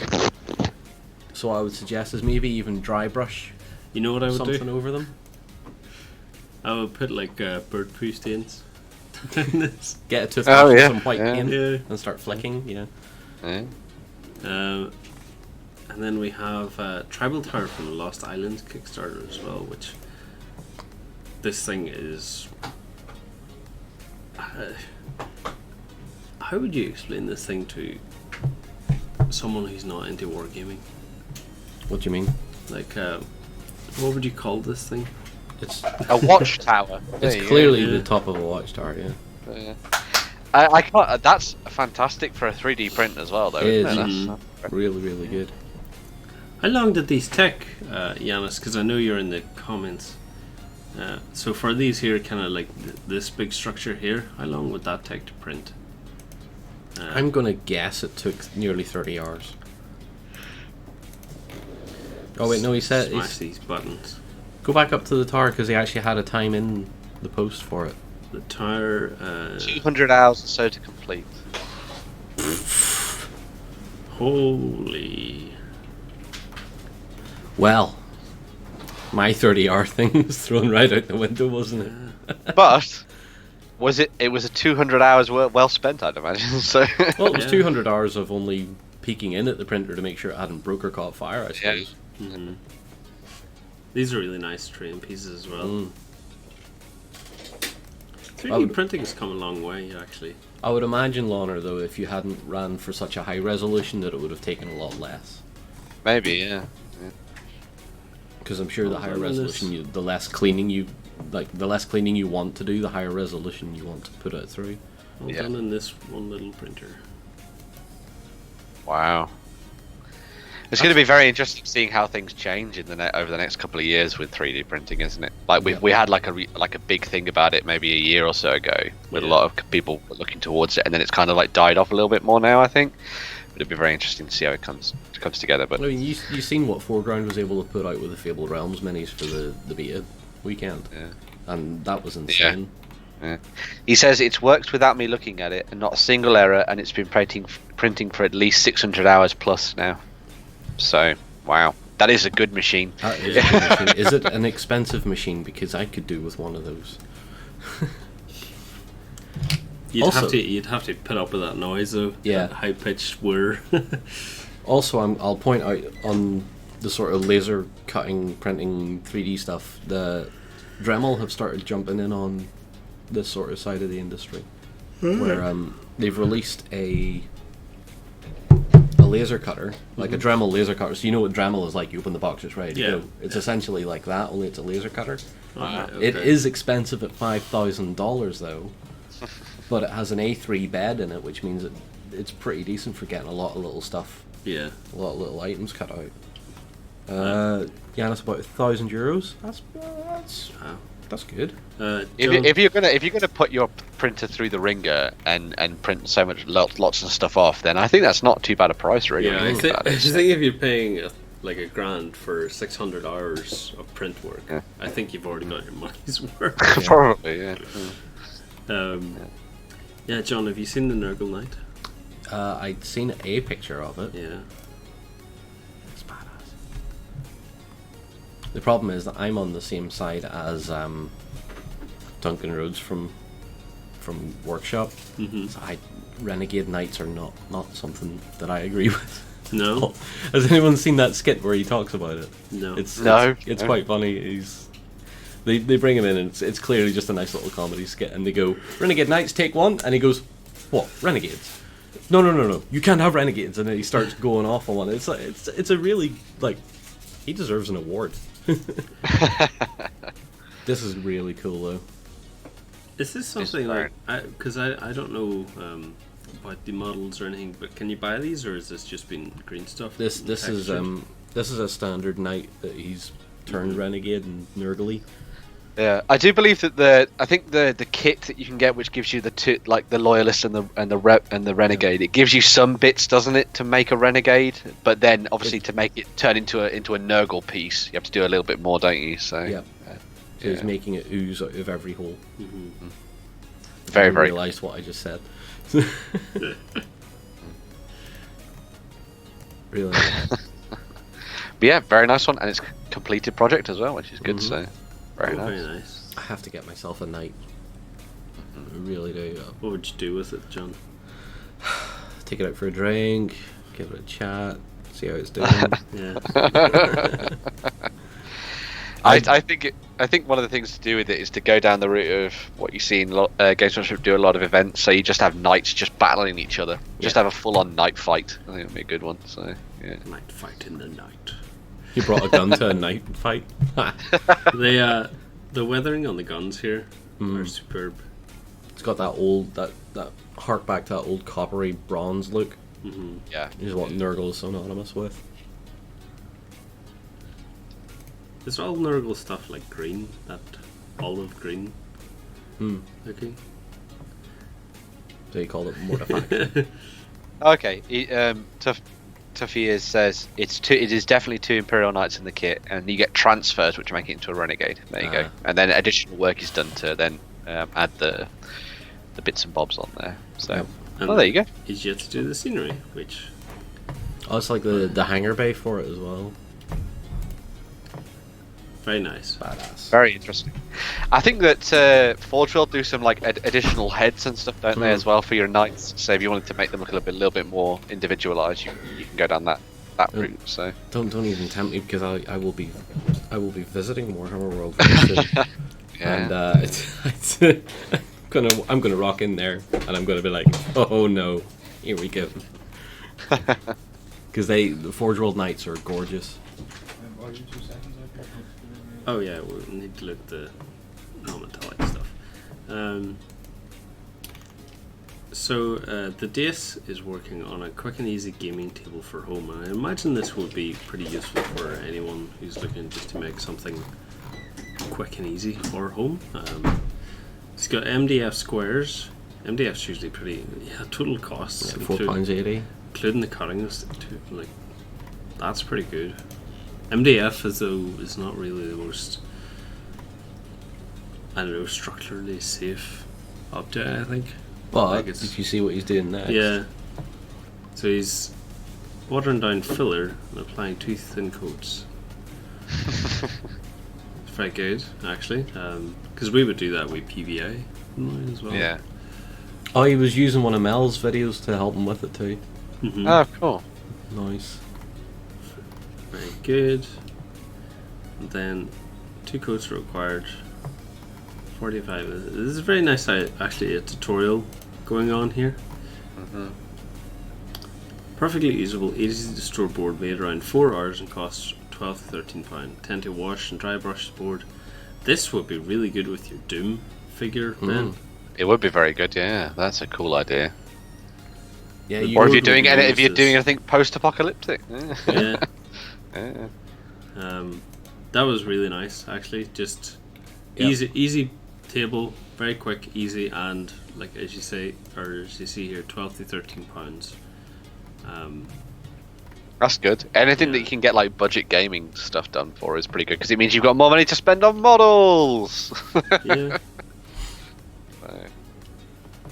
So I would suggest is maybe even dry brush. You know what I would something do? over them. I would put like bird poo stains in this. Get a toothbrush with yeah, some white yeah. paint Yeah. and start flicking. Yeah. Yeah. And then we have Tribal Tower from the Lost Island Kickstarter as well, which this thing is. How would you explain this thing to someone who's not into wargaming? What do you mean? Like, what would you call this thing? It's A watchtower. There it's you go. clearly Yeah. the top of a watchtower. Yeah. Yeah. I can't. That's fantastic for a 3D print as well, though. It Isn't is. it? Mhm. Really, really good. How long did these take, Yanis? Because I know you're in the comments. So for these here, kind of like this big structure here, how long would that take to print? I'm gonna guess it took nearly 30 hours. Oh wait, no, he said Smash these buttons. go back up to the tower because he actually had a time in the post for it. The tower. 200 hours or so to complete. Holy. Well, my 30-hour thing was thrown right out the window, wasn't it? But was it? It was a 200 hours well spent, I'd imagine. So Well, it was Yeah. 200 hours of only peeking in at the printer to make sure it hadn't broke or caught fire, I suppose. Mhm. These are really nice train pieces as well. Mm. 3D printing has come a long way, actually. I would imagine, Lorna, though, if you hadn't ran for such a high resolution, that it would have taken a lot less. maybe, yeah. Because I'm sure the Oh, higher well, resolution, the less cleaning you want to do, the higher resolution you want to put it through. All Yeah. done in this one little printer. Wow. It's going to be very interesting seeing how things change in over the next couple of years with 3D printing, isn't it? Like we had like a big thing about it maybe a year or so ago, with a Yeah. lot of people looking towards it, and then it's kind of like died off a little bit more now, I think. But it'd be very interesting to see how it comes together. But I mean, you seen what Foreground was able to put out with the Fabled Realms minis for the beta weekend, yeah. and that was insane. Yeah. He says it's worked without me looking at it, and not a single error, and it's been printing for at least 600 hours plus now. So, wow, that is a good machine. That is a good machine. Is it an expensive machine? Because I could do with one of those. You'd have to put up with that noise though. Yeah. High pitched whir. Also, I'll point out on the sort of laser cutting, printing, 3D stuff, the Dremel have started jumping in on this sort of side of the industry, where they've released a laser cutter, like a Dremel laser cutter. So you know what Dremel is like. You open the box, it's ready to Yeah. go. It's essentially like that, only it's a laser cutter. Alright, It okay. is expensive at $5,000 though, but it has an A3 bed in it, which means it's pretty decent for getting a lot of little stuff, Yeah. a lot of little items cut out. Yeah, that's about €1,000. Wow. That's good. John, If you're gonna put your printer through the ringer and print so much lots of stuff off, then I think that's not too bad a price, really. yeah, when I you think think, about I it. think if you're paying like $1,000 for 600 hours of print work, Yeah. I think you've already got your money's worth. Probably, yeah. Yeah, John, have you seen the Nurgle Knight? I'd seen a picture of it. Yeah. It's badass. The problem is that I'm on the same side as Duncan Rhodes from Workshop. Mm-hmm. So Renegade Knights are not something that I agree with. No? Has anyone seen that skit where he talks about it? No. It's No. quite funny. They bring him in and it's clearly just a nice little comedy skit, and they go, "Renegade Knights, take one," and he goes, "What, Renegades?" no, you can't have renegades, and then he starts going off on one. It's like it's a really like he deserves an award. This is really cool though. Is this something like because I don't know about the models or anything, but can you buy these or is this just been green stuff? This is a standard knight that he's turned renegade and Nurgle. Yeah, I do believe that I think the kit that you can get, which gives you the loyalist and the renegade, it gives you some bits, doesn't it, to make a renegade? But then obviously to make it turn into a Nurgle piece, you have to do a little bit more, don't you? So yeah, so he's making it ooze out of every hole. Mm-hmm. Very, I very. realised what I just said. Really. But yeah, very nice one, and it's a completed project as well, which is good. So very nice. Very nice. I have to get myself a knight. I really do. What would you do with it, John? Take it out for a drink, give it a chat, see how it's doing. Yeah. I think one of the things to do with it is to go down the route of what you see in Games Workshop do a lot of events. So you just have knights just battling each other. Just have a full-on knight fight. I think it'd be a good one. So yeah. Night fight in the night. You brought a gun to a knight fight. The weathering on the guns here are superb. It's got that old that hark back to that old coppery bronze look. Mm-hmm. Yeah. Is what Nurgle is synonymous with. Is all Nurgle stuff like green? That olive green? Looking? So you call it mortifaction. Okay. Tuffy says it is definitely 2 Imperial Knights in the kit, and you get transfers which make it into a Renegade. There you go. And then additional work is done to then add the bits and bobs on there. So, there you go. He's yet to do the scenery, which... Oh, it's like the hangar bay for it as well. Very nice. Badass. Very interesting. I think that Forge will do some like additional heads and stuff, don't they, as well for your knights. So if you wanted to make them look a little bit more individualized, you can go down that route. So don't even tempt me because I will be visiting Warhammer World very soon. Yeah. And I'm gonna rock in there and I'm gonna be like, oh no, here we go. Because the Forge World Knights are gorgeous. Oh yeah, we'll need to look at the non-metallic stuff. So the DACE is working on a quick and easy gaming table for home, and I imagine this would be pretty useful for anyone who's looking just to make something quick and easy for home. It's got MDF squares. MDF's usually pretty total costs £4.80, including the cutting. Like that's pretty good. MDF is not really the most, I don't know, structurally safe object, I think. But if you see what he's doing next. Yeah. So he's watering down filler and applying 2 thin coats. It's very good, actually. Because we would do that with PVA as well. Yeah. Oh, he was using one of Mel's videos to help him with it too. Mm-hmm. Oh, cool. Nice. Very good. And then 2 coats are required. 45. This is very nice. Actually, a tutorial going on here. Mm-hmm. Perfectly usable, easy to store board, made around 4 hours and costs £12 to £13. Tend to wash and dry brush the board. This would be really good with your Doom figure, Ben. It would be very good. Yeah, that's a cool idea. Yeah. Or if you're doing anything post-apocalyptic. Yeah. Yeah. That was really nice, actually. Just easy table, very quick, easy, and like as you say, or as you see here, £12 to £13. That's good. Anything that you can get like budget gaming stuff done for is pretty good because it means you've got more money to spend on models. Yeah.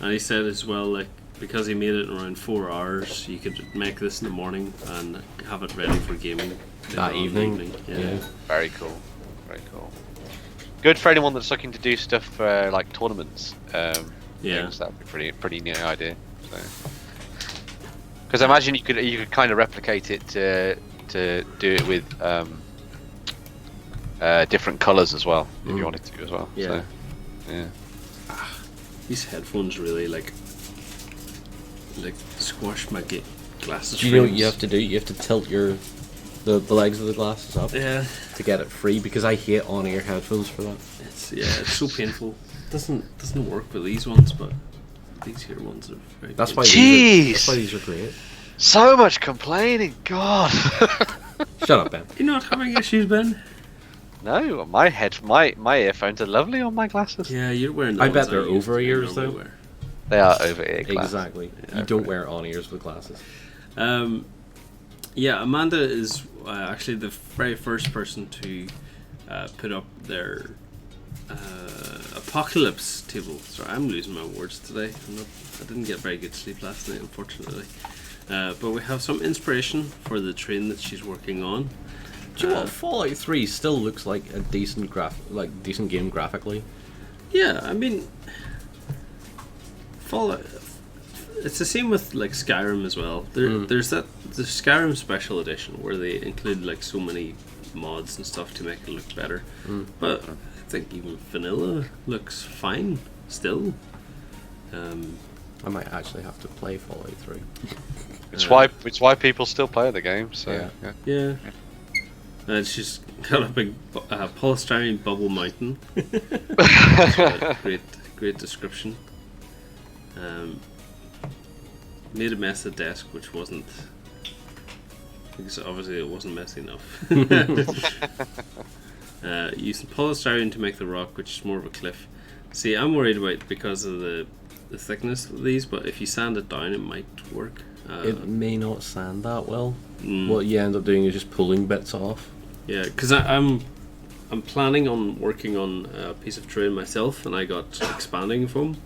And he said as well, like because he made it in around 4 hours, you could make this in the morning and have it ready for gaming that evening. Yeah. Very cool. Very cool. Good for anyone that's looking to do stuff for like tournaments. Things. That would be pretty neat idea. Because I imagine you could kind of replicate it to do it with different colours as well if you wanted to as well. Yeah. So, yeah. These headphones really like squash my glasses. Do you know what frames. you have to do? You have to tilt the legs of the glasses up Yeah, to get it free, because I hate on-ear headphones for that. it's so painful. Doesn't work with these ones, but these here ones are very. That's painful. why Jeez! that's why these are great. So much complaining, God. Shut up, Ben. You're not having issues, Ben. No, my earphones are lovely on my glasses. Yeah, you're wearing. The I ones bet they're used to over-ears, normally though. wear. They are over-ear glasses. Exactly. You don't wear on-ears with glasses. Yeah, Amanda is actually the very first person to put up their apocalypse table. Sorry, I'm losing my words today. I didn't get very good sleep last night, unfortunately. But we have some inspiration for the train that she's working on. Do you know what? Fallout 3 still looks like a decent decent game graphically. Yeah, I mean, Fallout. It's the same with like Skyrim as well. There's the Skyrim Special Edition where they include like so many mods and stuff to make it look better. But I think even vanilla looks fine still. I might actually have to play Fallout 3. It's why people still play the game. So Yeah. She's got a big polystyrene bubble mountain. Great description. Made a mess of the desk, which wasn't. Because obviously it wasn't messy enough. Using polystyrene to make the rock, which is more of a cliff. See, I'm worried about because of the thickness of these, but if you sand it down, it might work. It may not sand that well. What you end up doing is just pulling bits off. Yeah, because I'm planning on working on a piece of terrain myself, and I got expanding foam,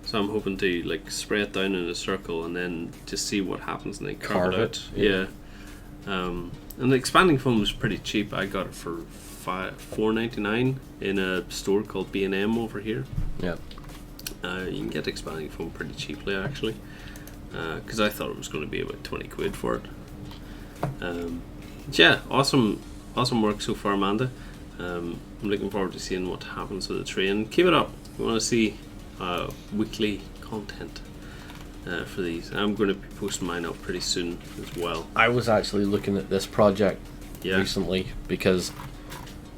so I'm hoping to like spray it down in a circle and then just see what happens and then carve it out. Yeah. And the expanding foam is pretty cheap. I got it for $4.99 in a store called B&M over here. Yeah. You can get expanding foam pretty cheaply actually, because I thought it was going to be about 20 quid for it. Yeah, awesome work so far, Amanda. I'm looking forward to seeing what happens with the train. Keep it up. We want to see weekly content for these. I'm going to be posting mine up pretty soon as well. I was actually looking at this project recently because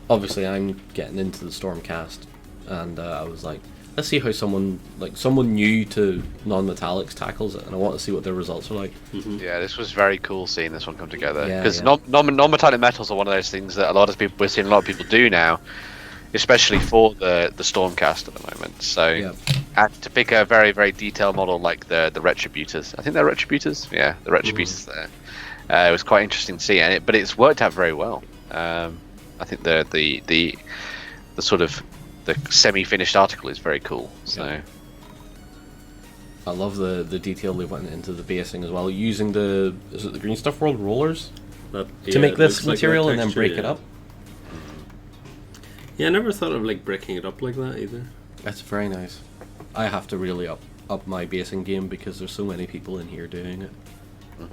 obviously I'm getting into the Stormcast, and I was like, let's see how someone new to non-metallics tackles it, and I want to see what their results are like. Yeah, this was very cool seeing this one come together, Yeah, because yeah. non-metallic metals are one of those things that we're seeing a lot of people do now, especially for the Stormcast at the moment. So and to pick a very, very detailed model like the Retributors, I think they're Retributors. Yeah, the Retributors there. It was quite interesting to see, but it's worked out very well. I think the sort of the semi-finished article is very cool. So I love the detail they went into the basing as well, using the Green Stuff World rollers to make this material and then break it up. Yeah, I never thought of like breaking it up like that either. That's very nice. I have to really up my basing game because there's so many people in here doing it. A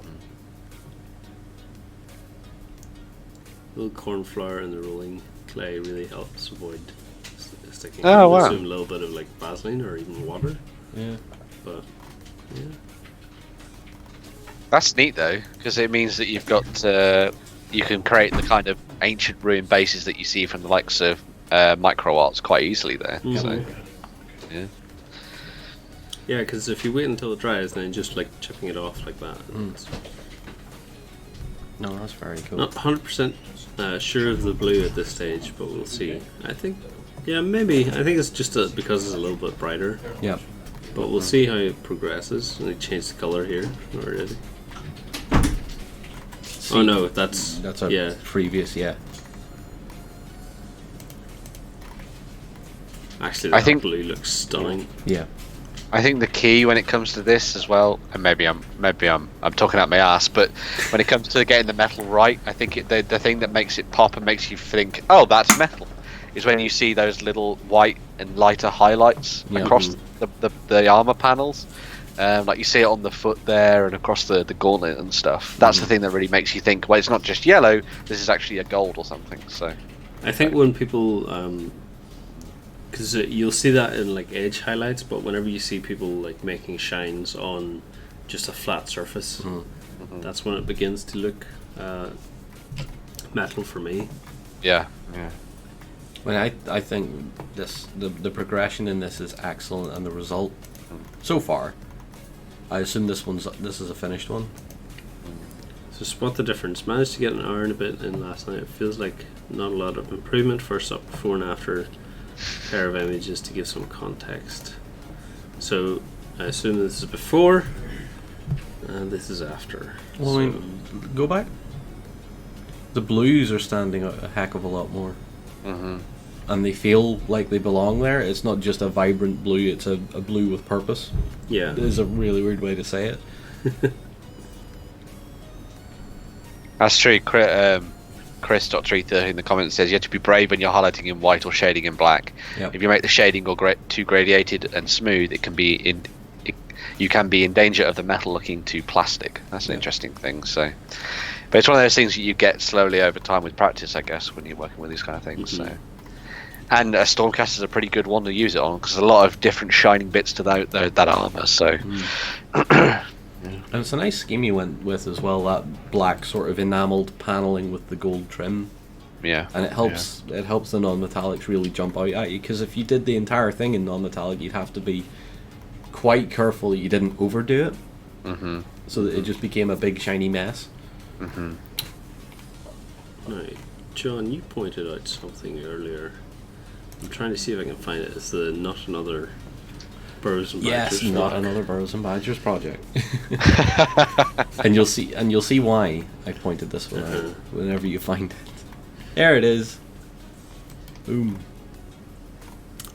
little corn flour and the rolling clay really helps avoid sticking. Oh, wow. Assume a little bit of like Vaseline or even water. Yeah. But yeah. that's neat though, because it means that you've got you can create the kind of ancient ruined bases that you see from the likes of micro arts quite easily there. So yeah. Yeah, because if you wait until it dries, then just like chipping it off like that. No, that's very cool. Not 100% sure of the blue at this stage, but we'll see. I think, yeah, maybe. I think it's just because it's a little bit brighter. Yeah. But we'll see how it progresses. And they changed the color here already. Oh no, that's a previous, Actually, I that think- blue looks stunning. Yeah. I think the key when it comes to this as well, and maybe I'm talking out my ass, but when it comes to getting the metal right, I think the thing that makes it pop and makes you think, oh, that's metal, is when you see those little white and lighter highlights across the armor panels. Like you see it on the foot there and across the gauntlet and stuff. That's the thing that really makes you think, well, it's not just yellow, this is actually a gold or something. So I think when people, because you'll see that in like edge highlights, but whenever you see people like making shines on just a flat surface. Mm-hmm. That's when it begins to look metal for me. Yeah. I think the progression in this is excellent, and the result so far, I assume this is a finished one. So spot the difference. Managed to get an hour and a bit in last night. It feels like not a lot of improvement. First up, before and after pair of images to give some context. So I assume this is before, and this is after. Well, so, I mean, go back. The blues are standing out a heck of a lot more. Mm-hmm. And they feel like they belong there. It's not just a vibrant blue, it's a blue with purpose. yeah. It is a really weird way to say it. That's true. Chris.330 in the comments says you have to be brave when you're highlighting in white or shading in black. Yep. If you make the shading or too gradiated and smooth, you can be in danger of the metal looking too plastic. That's an interesting thing. So, but it's one of those things that you get slowly over time with practice, I guess, when you're working with these kind of things. So, and a Stormcast is a pretty good one to use it on because there's a lot of different shining bits to that armor. So. And it's a nice scheme you went with as well, that black sort of enameled paneling with the gold trim. Yeah. And it helps the non-metallics really jump out at you, because if you did the entire thing in non-metallic, you'd have to be quite careful that you didn't overdo it. Mm-hmm. So that it just became a big shiny mess. Mm-hmm. Right. John, you pointed out something earlier. I'm trying to see if I can find it. It's the Not Another Burrows and Badgers. Yes, not another Burrows and Badgers project. and you'll see why I pointed this one out whenever you find it. There it is. Boom.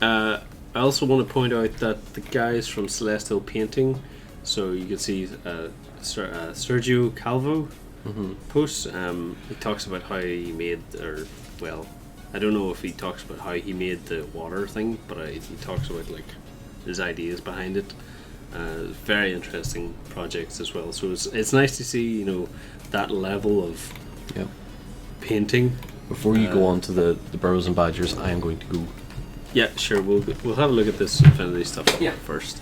I also want to point out that the guys from Celestial Painting, so you can see Sergio Calvo posts. He talks about how he made, I don't know if he talks about how he made the water thing, but he talks about like his ideas behind it. Very interesting projects as well. So it's nice to see that level of painting. Before you go on to the Burrows and Badgers, I am going to go. Yeah, sure. We'll have a look at this Infinity stuff first.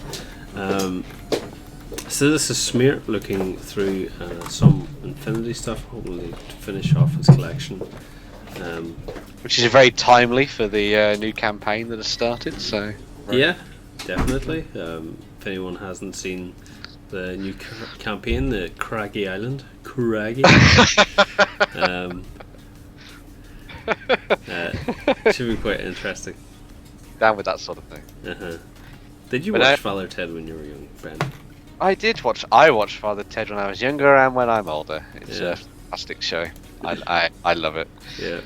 So this is Smear looking through some Infinity stuff, hopefully to finish off his collection. Which is very timely for the new campaign that has started. So. Yeah, definitely. If anyone hasn't seen the new campaign, the Craggy Island, should be quite interesting. Down with that sort of thing. Did you watch Father Ted when you were young, Ben? I watched Father Ted when I was younger and when I'm older. It's a fantastic show. I love it. Yeah.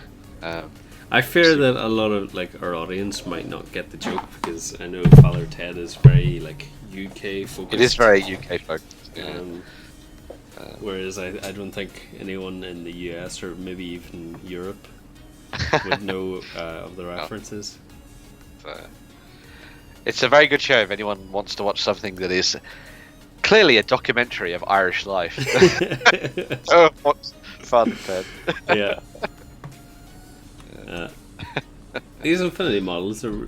I fear that a lot of our audience might not get the joke, because I know Father Ted is very UK focused. It is very UK focused. Yeah. Whereas I don't think anyone in the US or maybe even Europe would know of the references. It's a very good show if anyone wants to watch something that is clearly a documentary of Irish life. Oh, what's Father Ted? Yeah. These Infinity models are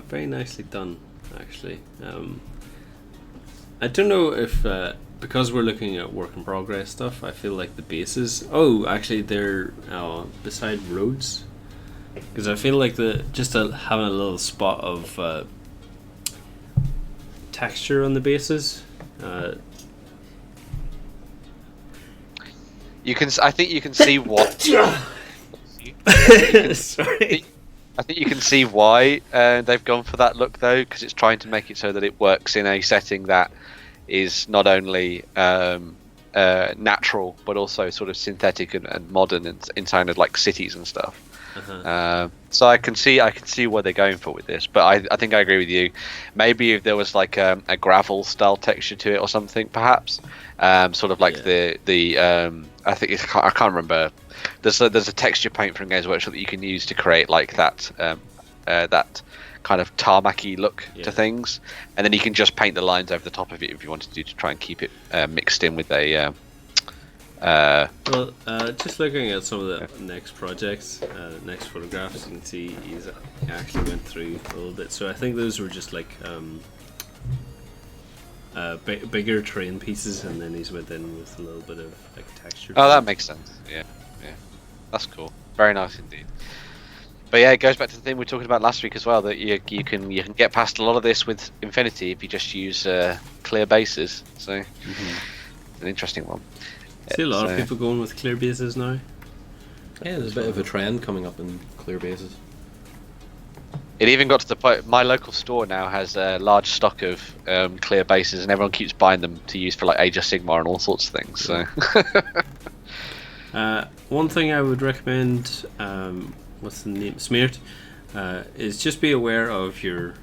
very nicely done, actually. I don't know if because we're looking at work in progress stuff, I feel like the bases. Oh, actually, they're beside roads, because I feel like having a little spot of texture on the bases. I think you can see what. Sorry. I think you can see why they've gone for that look, though, because it's trying to make it so that it works in a setting that is not only natural but also sort of synthetic and modern inside of like cities and stuff. So I can see what they're going for with this, but I think I agree with you. Maybe if there was like a gravel style texture to it or something, perhaps sort of like the I think I can't remember. There's a texture paint from Games Workshop that you can use to create like that that kind of tarmacy look to things, and then you can just paint the lines over the top of it if you wanted to try and keep it mixed in with a. Just looking at some of the next projects, next photographs, you can see he actually went through a little bit. So I think those were just like bigger terrain pieces, and then he's within with a little bit of like texture. Oh, that makes sense. Yeah, that's cool. Very nice indeed. But yeah, it goes back to the thing we were talking about last week as well. That you can get past a lot of this with Infinity if you just use clear bases. So an interesting one. See a lot of people going with clear bases now. Yeah, there's a bit of a trend coming up in clear bases. It even got to the point. My local store now has a large stock of clear bases, and everyone keeps buying them to use for like Age of Sigmar and all sorts of things. So, one thing I would recommend, what's the name, Smeared, is just be aware of your.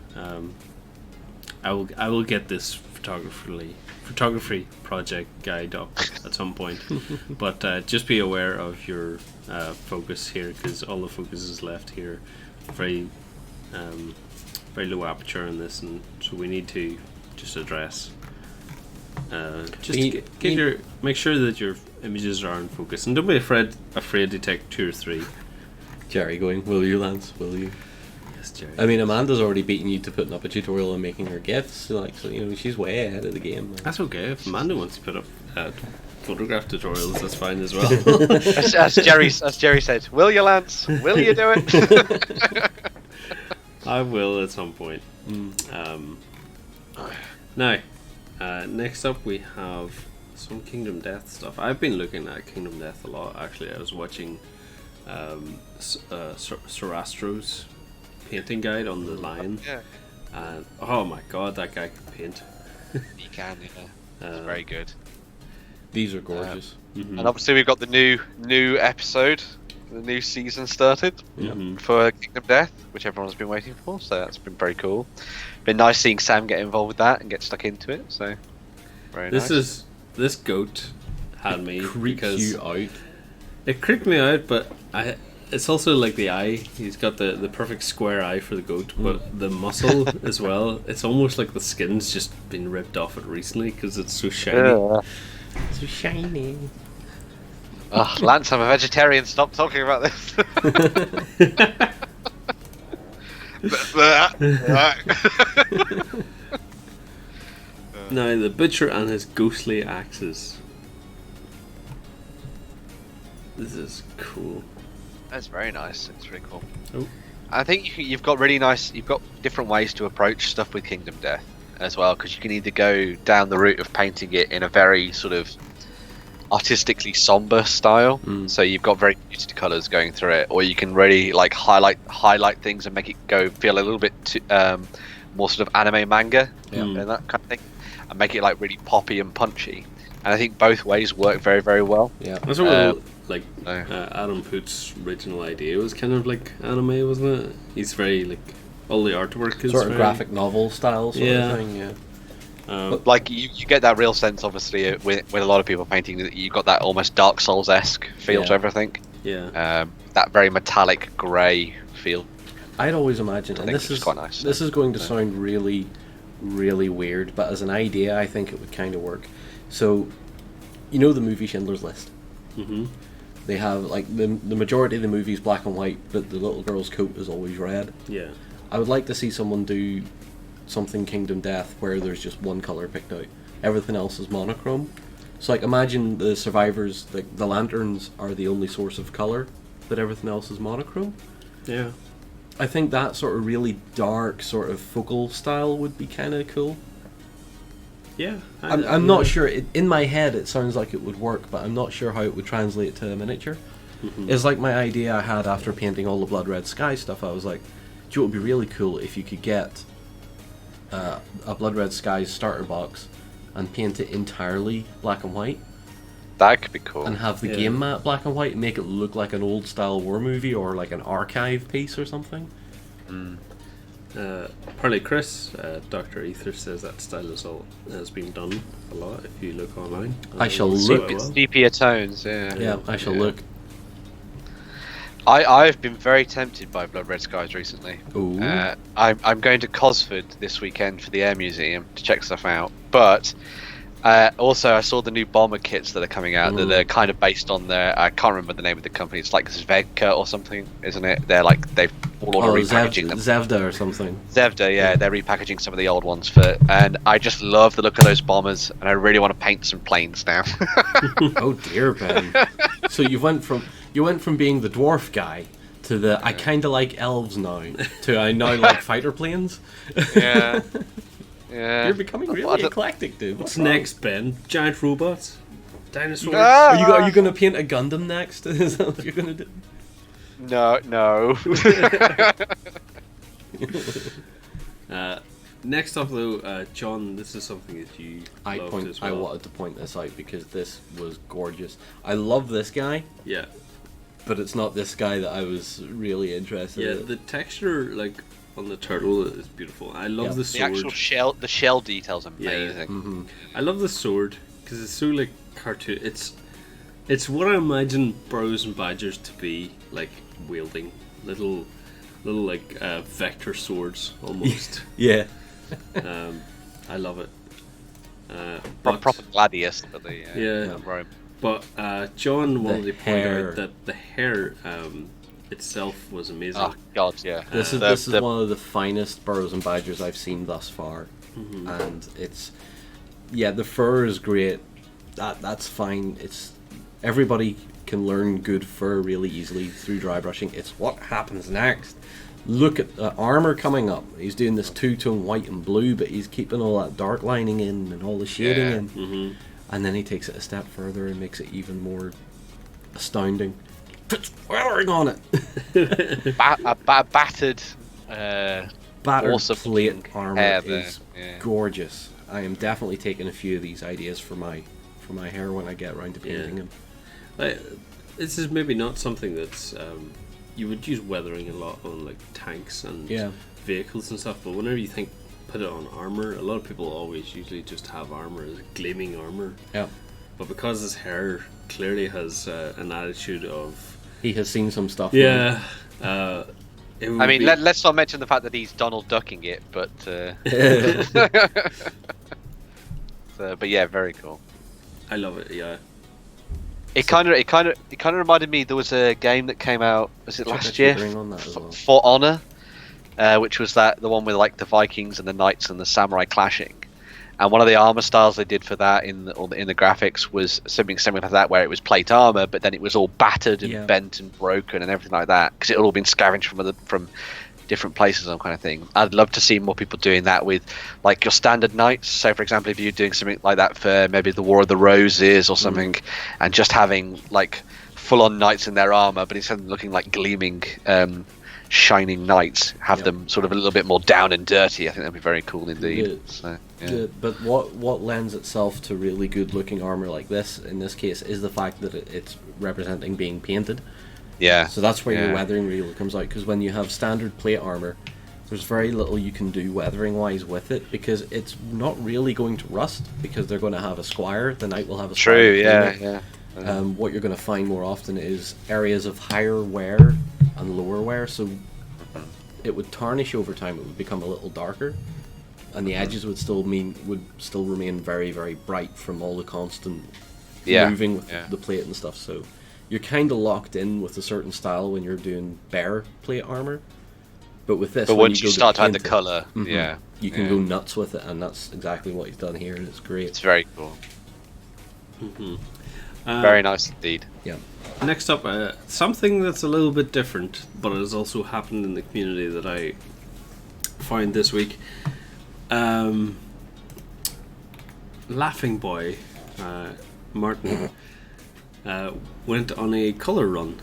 I will get this photography project guide up at some point, but just be aware of your focus here, because all the focus is left here. Very low aperture in this, and so we need to just address make sure that your images are in focus, and don't be afraid to take 2 or 3. Jerry going, will you, Lance? Will you? Yes, Jerry. I mean, Amanda's already beaten you to putting up a tutorial and making her GIFs, so she's way ahead of the game. That's okay. If Amanda wants to put up photograph tutorials, that's fine as well. as Jerry said, will you, Lance? Will you do it? I will at some point. Now, next up we have some Kingdom Death stuff. I've been looking at Kingdom Death a lot, actually. I was watching Sarastro's painting guide on the lion. Yeah. And oh my god, that guy can paint. He can, yeah. It's very good. These are gorgeous. And obviously we've got the new episode. The new season started for Kingdom Death, which everyone's been waiting for, so that's been very cool. Been nice seeing Sam get involved with that and get stuck into it, so very nice. This goat had me because you out. It creeped me out, but it's also like the eye. He's got the perfect square eye for the goat, but the muscle as well. It's almost like the skin's just been ripped off it recently because it's so shiny. Yeah. So shiny. Oh, Lance, I'm a vegetarian. Stop talking about this. Now, the butcher and his ghostly axes. This is cool. That's very nice. It's really cool. Oh. I think you've got really nice. You've got different ways to approach stuff with Kingdom Death as well, because you can either go down the route of painting it in a very sort of artistically somber style, so you've got very muted colours going through it, or you can really like highlight things and make it go feel a little bit more sort of anime manga and that kind of thing, and make it like really poppy and punchy. And I think both ways work very, very well. Yeah, that's what Adam Poot's original idea was kind of like anime, wasn't it? He's very like all the artwork is sort of very graphic novel style sort of thing. Yeah. But like you get that real sense, obviously, with a lot of people painting, that you got that almost Dark Souls-esque feel to everything. Yeah. That very metallic grey feel. I'd always imagined, and this is quite nice. This is going to sound really, really weird, but as an idea, I think it would kind of work. So, you know the movie Schindler's List. They have like the majority of the movie is black and white, but the little girl's coat is always red. Yeah. I would like to see someone do something Kingdom Death where there's just one color picked out, everything else is monochrome. So like imagine the survivors, like the lanterns are the only source of color, but everything else is monochrome. Yeah, I think that sort of really dark sort of focal style would be kind of cool. Yeah, I'm not sure. In my head it sounds like it would work, but I'm not sure how it would translate to a miniature. It's like my idea I had after painting all the Blood Red Sky stuff. I was like, do you know what would be really cool if you could get a Blood Red Skies starter box and paint it entirely black and white. That could be cool. And have the game mat black and white and make it look like an old style war movie or like an archive piece or something. Partly Chris, Dr. Ether says that style has been done a lot if you look online. I shall look. It's sepia tones, Yeah, I shall look. I've been very tempted by Blood Red Skies recently. Ooh. I'm going to Cosford this weekend for the Air Museum to check stuff out. But also I saw the new bomber kits that are coming out. That they're kind of based on their, I can't remember the name of the company. It's like Zvedka or something, isn't it? They're like they've Tall Order repackaging them. Zevda or something. Zevda, yeah, they're repackaging some of the old ones and I just love the look of those bombers, and I really want to paint some planes now. Oh dear, Ben. So you went from being the dwarf guy to the I kind of like elves now to I now like fighter planes. Yeah. Yeah. You're becoming really eclectic, dude. What's next, Ben? Giant robots? Dinosaurs? Are you gonna paint a Gundam next? Is that what you're gonna do? No. Next up, though, John, this is something that you loved as well. I wanted to point this out because this was gorgeous. I love this guy. Yeah. But it's not this guy that I was really interested in. Yeah, the texture, like, on the turtle is beautiful. I love the sword. The actual shell detail's amazing. Yeah. Mm-hmm. I love the sword because it's so, like, cartoon. It's what I imagine burrows and badgers to be, like, wielding. Little like, vector swords, almost. Yeah. I love it. Proper gladius for the yeah. Rome. But John wanted to point hair. out that the hair itself was amazing. Oh God, yeah. This is one of the finest burrows and badgers I've seen thus far, and it's the fur is great. That's fine. It's everybody can learn good fur really easily through dry brushing. It's what happens next. Look at the armor coming up. He's doing this two-tone white and blue, but he's keeping all that dark lining in and all the shading in. Mm-hmm. And then he takes it a step further and makes it even more astounding. Puts weathering on it. Battered Battered plate armor is yeah. gorgeous. I am definitely taking a few of these ideas for my hair when I get around to painting him. This is maybe not something that's you would use weathering a lot on like tanks and vehicles and stuff, but whenever you put it on armor, a lot of people always usually just have armor as gleaming armor. Yeah. But because his hair clearly has an attitude of he has seen some stuff. Yeah. Let's not mention the fact that he's Donald Ducking it, but but yeah, very cool. I love it. Yeah. It kind of reminded me. There was a game that came out. Was it last year? For Honor, which was the one with like the Vikings and the knights and the samurai clashing. And one of the armor styles they did for that in the graphics was something similar to that, where it was plate armor, but then it was all battered and bent and broken and everything like that, because it had all been scavenged from different places and kind of thing. I'd love to see more people doing that with like your standard knights. So for example, if you're doing something like that for maybe the War of the Roses or something, and just having like full-on knights in their armor, but instead of looking like gleaming shining knights, have them sort of a little bit more down and dirty. I think that'd be very cool indeed. But what lends itself to really good looking armor like this in this case is the fact that it's representing being painted. Yeah. So that's where your weathering really comes out, because when you have standard plate armor, there's very little you can do weathering wise with it, because it's not really going to rust, because they're going to have a squire. The knight will have a squire. True. Yeah. What you're going to find more often is areas of higher wear and lower wear, so it would tarnish over time. It would become a little darker, and the edges would still remain very, very bright from all the constant moving with the plate and stuff. So you're kind of locked in with a certain style when you're doing bare plate armor, but with this, once you start to add the color, you can go nuts with it, and that's exactly what he's done here, and it's great. It's very cool. Very nice indeed. Yeah. Next up, something that's a little bit different, but it has also happened in the community that I found this week. Laughing Boy, Martin, went on a colour run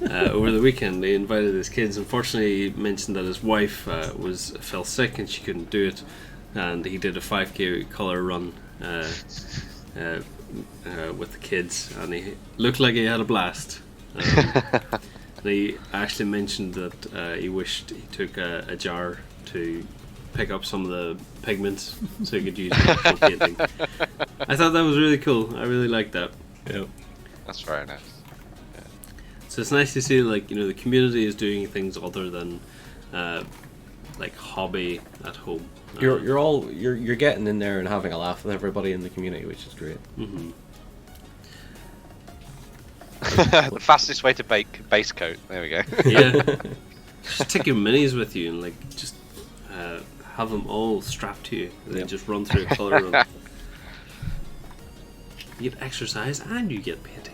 over the weekend. He invited his kids. Unfortunately, he mentioned that his wife fell sick and she couldn't do it, and he did a 5k colour run with the kids, and he looked like he had a blast. And he actually mentioned that he wished he took a jar to pick up some of the pigments so he could use it for painting. I thought that was really cool. I really liked that. Yeah, that's very nice. Yeah. So it's nice to see, like, the community is doing things other than like hobby at home. You're getting in there and having a laugh with everybody in the community, which is great. The fastest way to bake base coat. There we go. Yeah. Just take your minis with you and like just have them all strapped to you, and then just run through a color run. You get exercise and you get painting.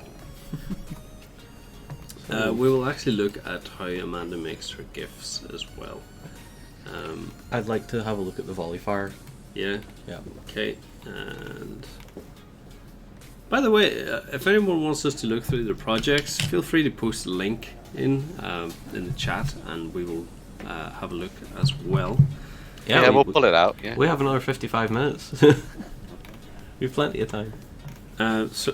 We will actually look at how Amanda makes her gifts as well. I'd like to have a look at the volley fire. Yeah. Yeah. Okay. And by the way, if anyone wants us to look through the projects, feel free to post a link in the chat, and we will have a look as well. Yeah, we'll pull it out. Yeah. We have another 55 minutes. We've plenty of time. So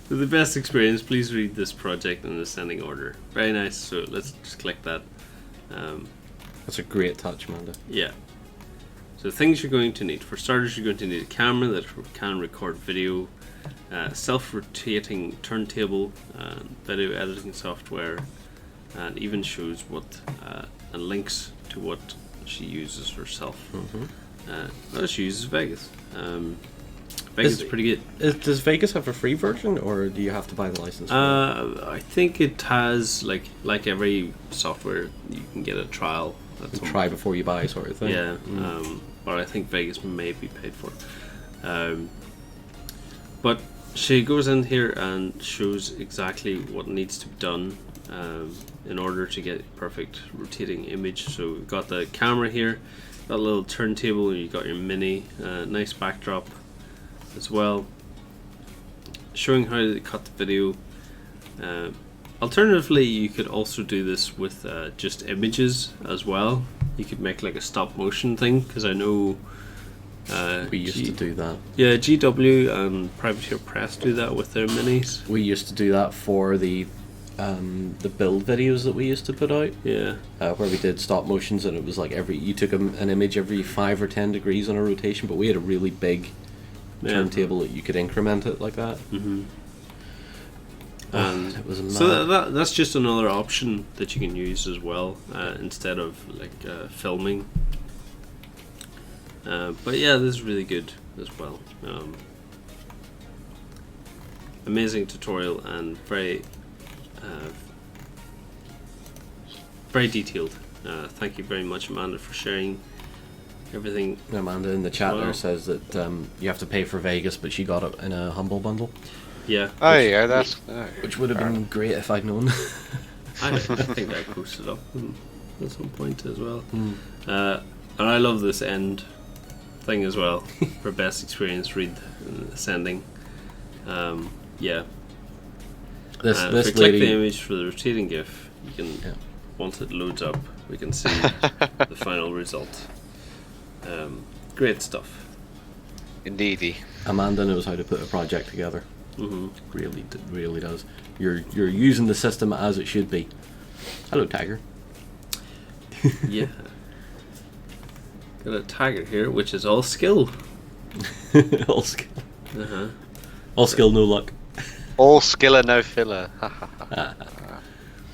for the best experience, please read this project in ascending order. Very nice. So let's just click that. That's a great touch, Amanda. Yeah. So things you're going to need. For starters, you're going to need a camera that can record video, self-rotating turntable, video editing software, and even shows what and links to what she uses herself. She uses Vegas. Vegas is pretty good. Does Vegas have a free version, or do you have to buy the license? I think it has like every software, you can get a trial. Try before you buy, sort of thing. Yeah, but I think Vegas may be paid for. But she goes in here and shows exactly what needs to be done in order to get a perfect rotating image. So we've got the camera here, got a little turntable, and you got your mini, nice backdrop as well, showing how to cut the video. Alternatively, you could also do this with just images as well. You could make like a stop motion thing, because I know we used to do that. Yeah, GW and Privateer Press do that with their minis. We used to do that for the build videos that we used to put out. Yeah, where we did stop motions, and it was like you took an image every 5 or 10 degrees on a rotation, but we had a really big turntable that you could increment it like that. And it was so that's just another option that you can use as well, instead of like filming. But yeah, this is really good as well. Amazing tutorial and very detailed. Thank you very much, Amanda, for sharing everything. Amanda in the chat there says that you have to pay for Vegas, but she got it in a Humble Bundle. Yeah. Which would have been great if I'd known. I think I posted up at some point as well. And I love this end thing as well. For best experience, read Ascending. Yeah. This if you click the image for the rotating GIF, you can, once it loads up, we can see the final result. Great stuff. Indeedy. Amanda knows how to put a project together. Really does. You're using the system as it should be. Hello, Tiger. Yeah. Got a Tiger here, which is all skill. All skill. All skill, no luck. All skill and no filler. Oh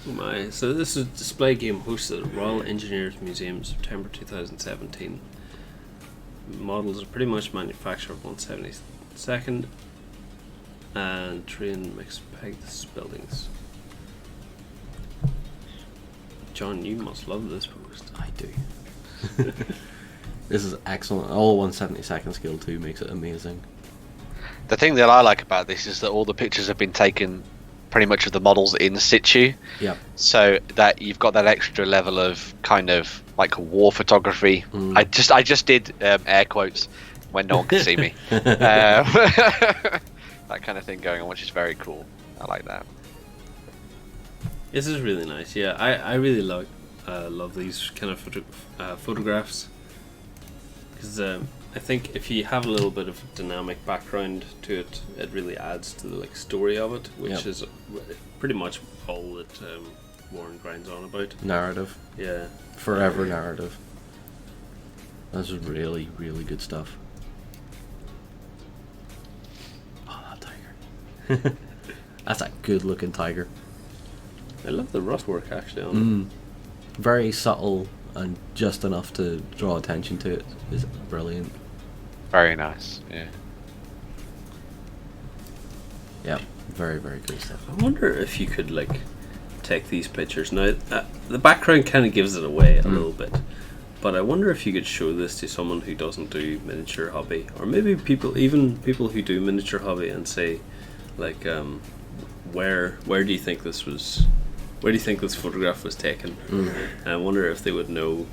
my. So this is a display game hosted at Royal Engineers Museum, September 2017. Models are pretty much manufactured 1/72 and train mixed pegs buildings. John, you must love this post. I do. This is excellent. All 1/72 scale too makes it amazing. The thing that I like about this is that all the pictures have been taken pretty much of the models in situ. Yep. So that you've got that extra level of kind of like war photography. I just did air quotes when no one could see me. That kind of thing going on, which is very cool. I like that. This is really nice. Yeah, I really love these kind of photographs, because I think if you have a little bit of dynamic background to it, it really adds to the like story of it, which is pretty much all that Warren grinds on about. Narrative. Yeah. Forever narrative. This is really, really good stuff. Oh, that tiger. That's a good looking tiger. I love the rust work actually on it. Very subtle and just enough to draw attention to it. Is brilliant. Very nice, yeah. Yeah, very, very good stuff. I wonder if you could like take these pictures. Now, the background kind of gives it away a little bit, but I wonder if you could show this to someone who doesn't do miniature hobby, or maybe people who do miniature hobby, and say, like, where do you think this was? Where do you think this photograph was taken? And I wonder if they would know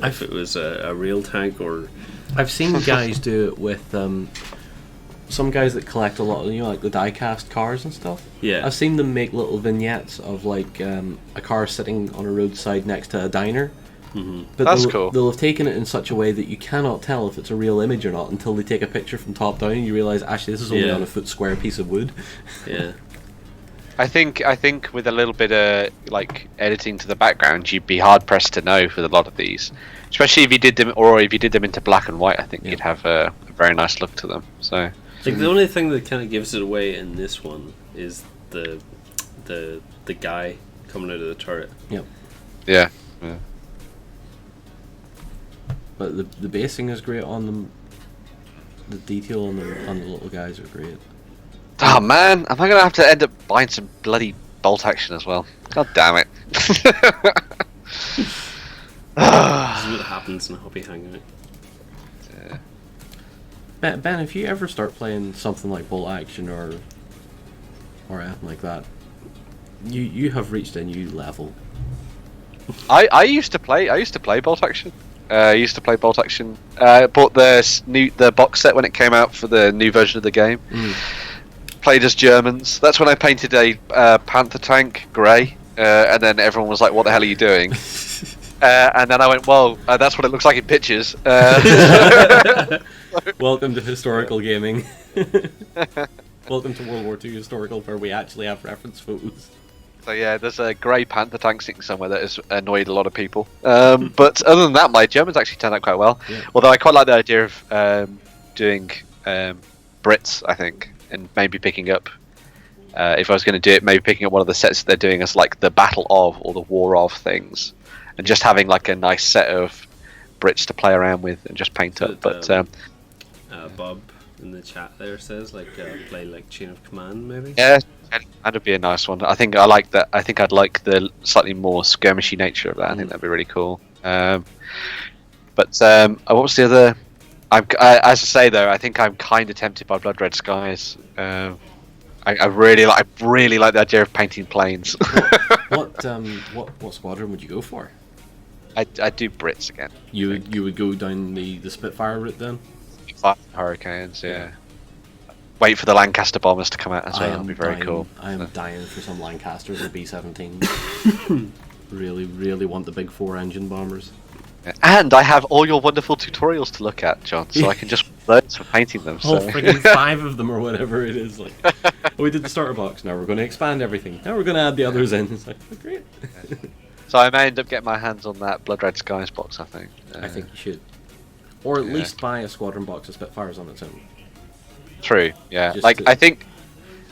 if it was a real tank or. I've seen guys do it with some guys that collect a lot of, like the die-cast cars and stuff. Yeah. I've seen them make little vignettes of like a car sitting on a roadside next to a diner. But That's cool. They'll have taken it in such a way that you cannot tell if it's a real image or not until they take a picture from top down and you realise actually this is only on a foot square piece of wood. Yeah. I think with a little bit of like editing to the background, you'd be hard pressed to know for a lot of these, especially if you did them into black and white. I think you'd have a very nice look to them. So, like the only thing that kind of gives it away in this one is the guy coming out of the turret. Yep. Yeah. But the basing is great on them. The detail on the little guys are great. Oh man, am I gonna have to end up buying some bloody bolt action as well? God damn it! This is what happens in a hobby hangout. Ben, if you ever start playing something like bolt action or anything like that, you have reached a new level. I used to play bolt action. Bought the box set when it came out for the new version of the game. Played as Germans. That's when I painted a Panther tank grey, and then everyone was like, "What the hell are you doing?" And then I went, "Well, that's what it looks like in pictures." Welcome to historical gaming. Welcome to World War II historical, where we actually have reference photos. So yeah, there's a grey Panther tank sitting somewhere that has annoyed a lot of people. But other than that, my Germans actually turned out quite well. Yeah. Although I quite like the idea of doing Brits, I think. And maybe picking up, if I was going to do it, maybe picking up one of the sets they're doing as like the Battle of or the War of things, and just having like a nice set of Brits to play around with and just paint up. But Bob in the chat there says like play like Chain of Command maybe. Yeah, that'd be a nice one. I think I like that. I think I'd like the slightly more skirmishy nature of that. I think that'd be really cool. But what was the other? As I say though, I think I'm kind of tempted by Blood Red Skies. I really like the idea of painting planes. What squadron would you go for? I'd do Brits again. You would go down the Spitfire route then? Hurricanes, yeah. Wait for the Lancaster bombers to come out as well. That'd be very cool. I am dying for some Lancasters or B-17s. Really want the big 4-engine bombers. And I have all your wonderful tutorials to look at, John, so I can just learn for painting them. Oh, friggin' 5 of them or whatever it is. Like, we did the starter box, now we're going to expand everything. Now we're going to add the others in. It's like, oh, great. So I may end up getting my hands on that Blood Red Skies box, I think. I think you should. Or at least buy a squadron box of Spitfires on its own. True, yeah. I think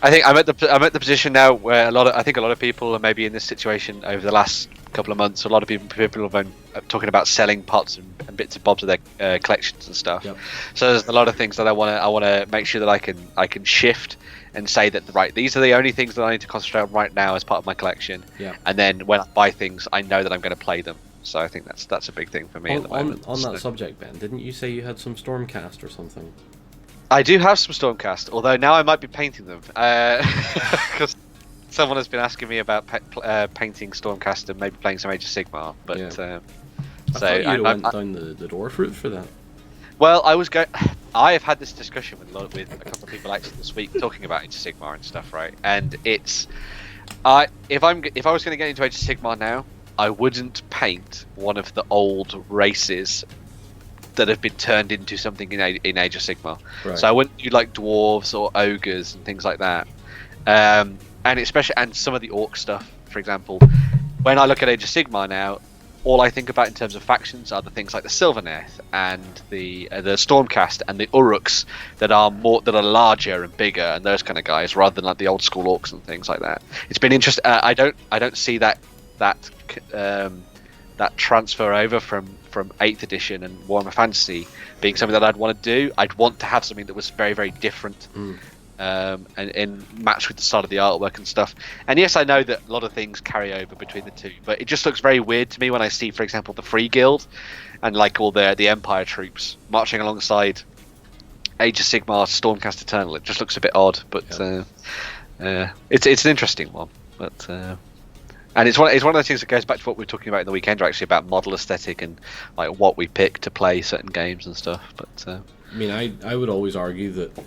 I'm at the position now where I think a lot of people are maybe in this situation over the last couple of months. A lot of people have been talking about selling pots and bits and bobs of their collections and stuff. Yep. So there's a lot of things that I want to make sure that I can shift and say that these are the only things that I need to concentrate on right now as part of my collection. Yeah. And then when I buy things, I know that I'm going to play them. So I think that's a big thing for me at the moment. On that subject, Ben, didn't you say you had some Stormcast or something? I do have some Stormcast, although now I might be painting them because someone has been asking me about painting Stormcast and maybe playing some Age of Sigmar. But I thought you went down the dwarf route for that. Well, I have had this discussion with a couple of people actually this week talking about Age of Sigmar and stuff, right? And it's if I was going to get into Age of Sigmar now, I wouldn't paint one of the old races that have been turned into something in Age of Sigmar. Right. So I wouldn't do like dwarves or ogres and things like that. And especially some of the orc stuff, for example. When I look at Age of Sigmar now, all I think about in terms of factions are the things like the Sylvaneth and the Stormcast and the Uruks that are larger and bigger and those kind of guys, rather than like the old school orcs and things like that. It's been interesting. I don't see that transfer over from 8th edition and Warhammer Fantasy being something that I'd want to do. I'd want to have something that was very, very different and match with the style of the artwork and stuff. And yes, I know that a lot of things carry over between the two, but it just looks very weird to me when I see, for example, the Free Guild and like all the Empire troops marching alongside Age of Sigmar Stormcast Eternal. It just looks a bit odd, but it's an interesting one. But and it's one of those things that goes back to what we were talking about in the weekend, actually, about model aesthetic and like what we pick to play certain games and stuff. But I mean, I would always argue that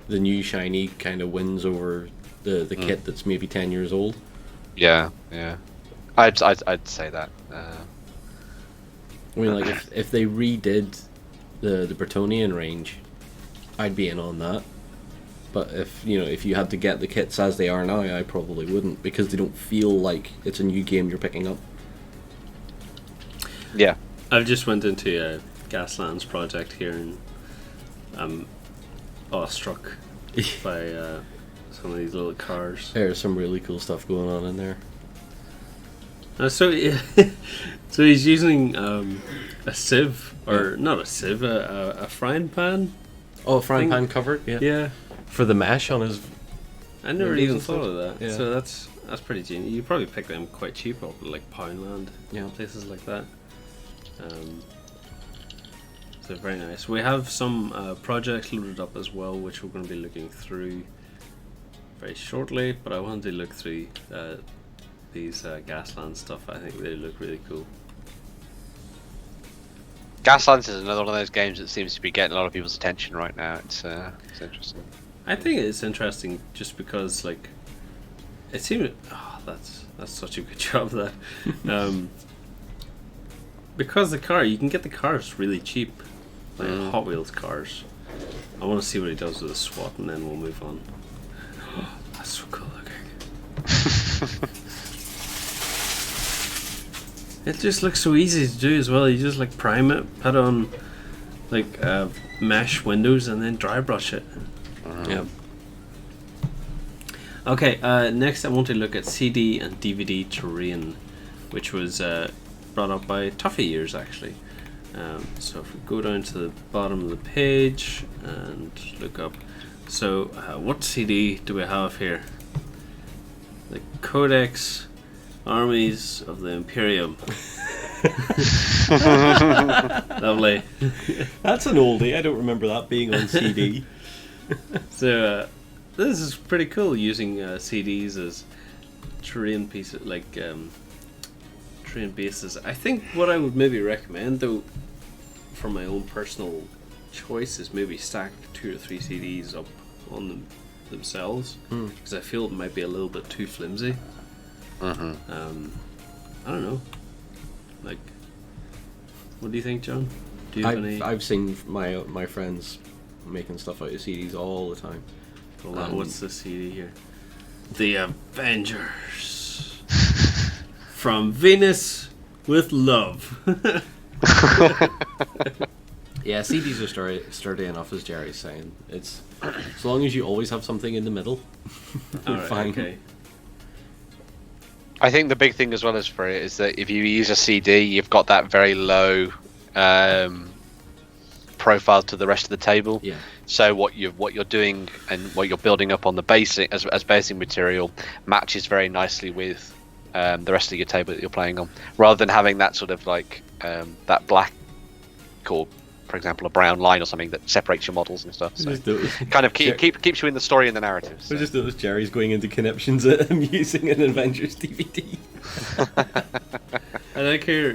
the new shiny kind of wins over the kit that's maybe 10 years old. Yeah, I'd say that. I mean, like if they redid the Bretonnian range, I'd be in on that. But if you had to get the kits as they are now, I probably wouldn't, because they don't feel like it's a new game you're picking up. Yeah, I've just went into a Gaslands project here, and I'm awestruck by some of these little cars. There's some really cool stuff going on in there. So he's using a sieve, or not a sieve, a frying pan. Oh, a frying pan cover? Yeah. For the mesh on his... I never even thought of that. Yeah. So that's pretty genius. You probably pick them quite cheap up at like Poundland, places like that. So very nice. We have some projects loaded up as well, which we're going to be looking through very shortly. But I wanted to look through these Gasland stuff. I think they look really cool. Gaslands is another one of those games that seems to be getting a lot of people's attention right now. It's interesting. I think it's interesting just because, like, it seems... Oh, that's such a good job of that. Because you can get the cars really cheap. Like Hot Wheels cars. I want to see what he does with the SWAT, and then we'll move on. Oh, that's so cool looking. It just looks so easy to do as well. You just like prime it, put on like mesh windows, and then dry brush it. Yeah. Okay, next I want to look at CD and DVD terrain, which was brought up by Toffee Years, actually. So if we go down to the bottom of the page and look up, so what CD do we have here? The Codex Armies of the Imperium. Lovely. That's an oldie. I don't remember that being on CD. So this is pretty cool, using CDs as terrain pieces, like terrain bases. I think what I would maybe recommend, though, for my own personal choice, is maybe stack 2 or 3 CDs up on themselves, because I feel it might be a little bit too flimsy. I don't know. Like, what do you think, John? Do you have any? I've seen my friends making stuff out of CDs all the time. Hold on, what's the CD here? The Avengers from Venus with Love. Yeah, CDs are sturdy enough, as Jerry's saying. It's as long as you always have something in the middle, you're fine. Okay. I think the big thing as well as for it is that if you use a CD, you've got that very low profile to the rest of the table. Yeah. So what you're doing and what you're building up on the basing as basing material matches very nicely with the rest of your table that you're playing on, rather than having that sort of like that black, or for example a brown line or something that separates your models and stuff. So kind of keeps you in the story and the narrative. So. I just noticed Jerry's going into conniptions at him using an Avengers DVD. I like here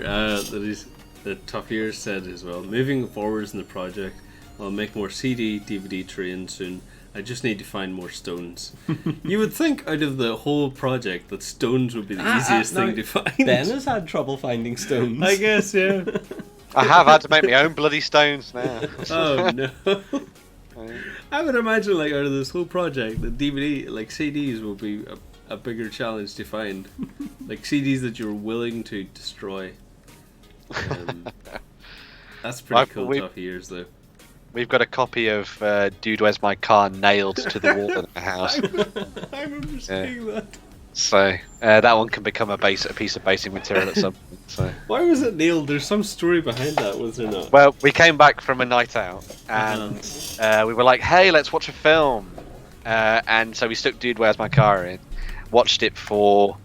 that Tough Years said as well, moving forwards in the project, I'll make more CD, DVD terrain soon. I just need to find more stones. You would think out of the whole project that stones would be the easiest thing to find. Ben has had trouble finding stones. I guess, yeah. I have had to make my own bloody stones now. Oh no. I would imagine, like, out of this whole project, the DVD, like CDs, will be a bigger challenge to find. Like CDs that you're willing to destroy. That's pretty cool. Tough Years, though. We've got a copy of Dude, Where's My Car nailed to the wall in the house. I remember seeing that. So that one can become a piece of basing material at some point. So. Why was it nailed? There's some story behind that, was there not? Well, we came back from a night out and we were like, hey, let's watch a film. and so we stuck Dude Where's My Car in, watched it for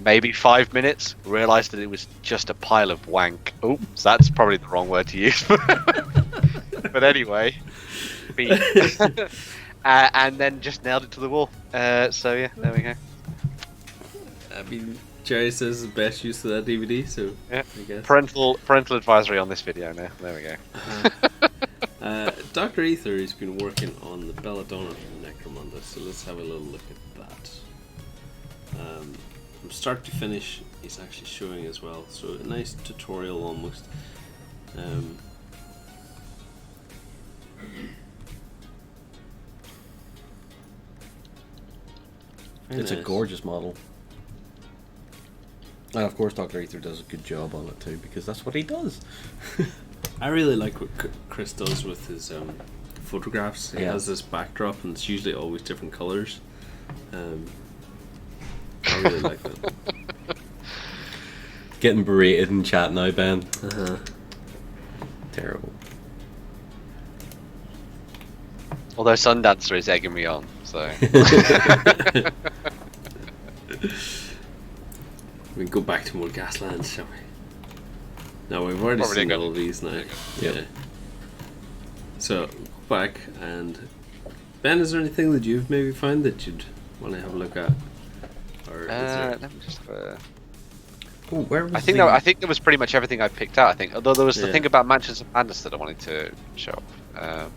maybe 5 minutes, realised that it was just a pile of wank. Oops, that's probably the wrong word to use. But anyway, and then just nailed it to the wall. So yeah, there we go. I mean, Jerry says the best use of that DVD, so Yeah. I guess. Parental advisory on this video now. There we go. Dr. Ether has been working on the Belladonna from Necromunda, so let's have a little look at that. From start to finish, he's actually showing as well, so a nice tutorial almost. Very It's a nice. gorgeous model. And of course, Dr. Ether does a good job on it too, because that's what he does. I really like what Chris does with his photographs. He Yeah. has this backdrop, and it's usually always different colors. I really like that. Getting berated in chat now, Ben. Uh-huh. Terrible. Although Sundancer is egging me on, so We can go back to more Gaslands, shall we? No, we've already Probably seen good. all of these now. Yep. Yeah. So, go back and... Ben, is there anything that you've maybe found that you'd want to have a look at? Or is there... let me just have a... Oh, where was I think the... that was pretty much everything I picked out. I think, although there was the Yeah. thing about Mansions of Madness that I wanted to show up,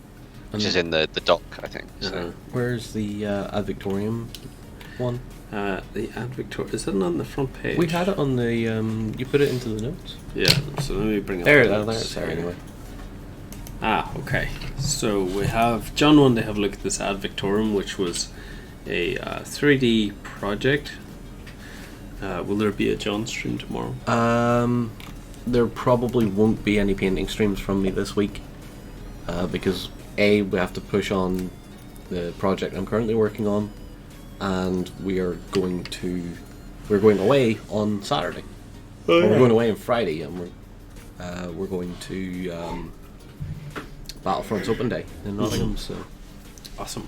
which is in the doc, I think. So. Uh-huh. Where's the Ad Victorium one? The Ad Victor... Is that on the front page? We had it on the... you put it into the notes? Yeah, so let me bring it There, up. there, it's there anyway. Ah, okay. So we have John wanted to have a look at this Ad Victorum, which was a 3D project. Will there be a John stream tomorrow? There probably won't be any painting streams from me this week, because A, we have to push on the project I'm currently working on, and we're going away on Saturday. Or we're going away on Friday, and we're going to Battlefront's Open Day in Nottingham. So Awesome.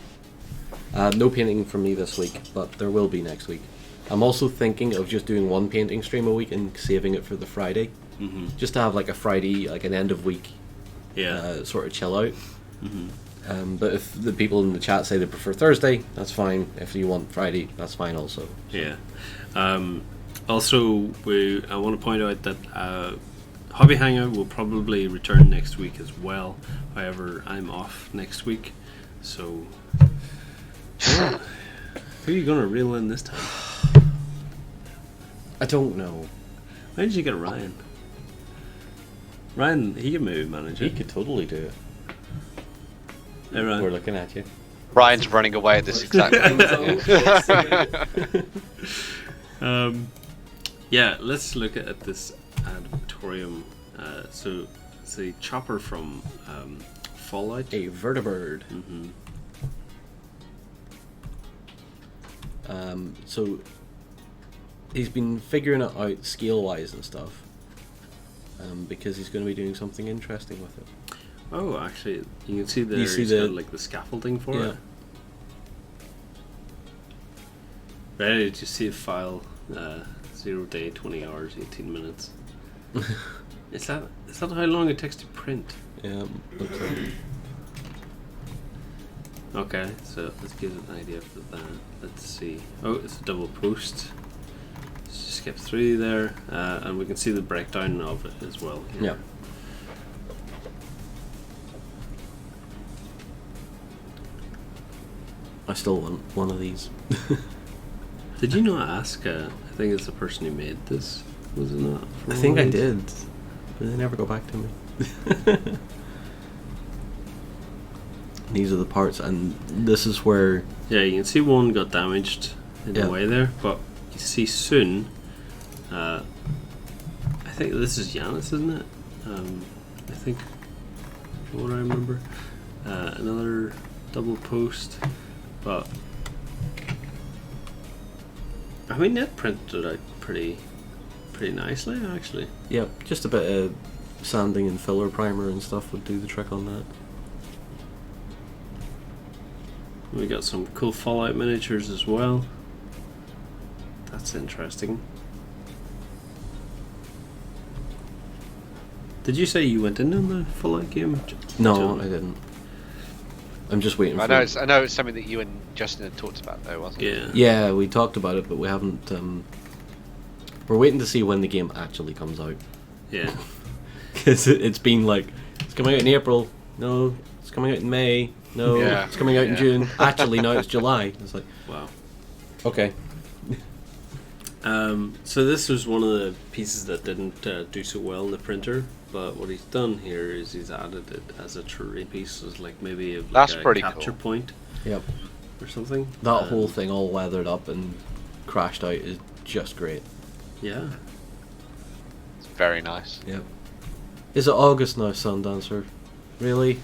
no painting from me this week, but there will be next week. I'm also thinking of just doing one painting stream a week and saving it for the Friday, just to have like a Friday, like an end of week, Yeah. sort of chill out. But if the people in the chat say they prefer Thursday, that's fine. If you want Friday, that's fine also. Yeah. Also, I want to point out that Hobby Hangout will probably return next week as well. However, I'm off next week, so who are you gonna reel in this time? I don't know. Why did you get Ryan? Ryan, he can maybe manage He it. could totally do it. Hey, Ryan. We're looking at you. Ryan's running away at this exact moment. Yeah, let's look at this Ad Victorium. So it's a chopper from Fallout. A vertibird. So he's been figuring it out scale-wise and stuff, because he's going to be doing something interesting with it. Oh, actually, you can see there. You see he's the- got like the scaffolding for Yeah. it. Right? Did you see a file? 0 day, 20 hours, 18 minutes. Is that how long it takes to print? Yeah. But, Okay, so let's give it an idea for that. Let's see. Oh, it's a double post. Let's just skip through there, and we can see the breakdown of it as well. Here. yeah. I still want one of these. Did you not ask? I think it's the person who made this. Was it not? I think I did, but they never go back to me. These are the parts, and this is where... Yeah, you can see one got damaged in Yeah. the way there, but you see soon. I think this is Yanis, isn't it? I think, from what I remember, another double post, but I mean, it printed out pretty nicely, actually. Yeah, just a bit of sanding and filler primer and stuff would do the trick on that. We got some cool Fallout miniatures as well. That's interesting. Did you say you went in on the Fallout game? No, John? I didn't. I'm just waiting for. I know it's something that you and Justin had talked about, though, wasn't it? Yeah. Yeah, we talked about it, but we haven't. We're waiting to see when the game actually comes out. Yeah. Because it's been like, it's coming out in April. No, it's coming out in May. No, Yeah. it's coming out in June. Actually, no, it's July. It's like, Wow. okay. So this was one of the pieces that didn't do so well in the printer, but what he's done here is he's added it as a terrain piece, so it's like maybe That's a pretty capture cool. point Yep. or something. That whole thing all weathered up and crashed out is just great. Yeah. It's very nice. Yep. Is it August now, Sundancer? Really?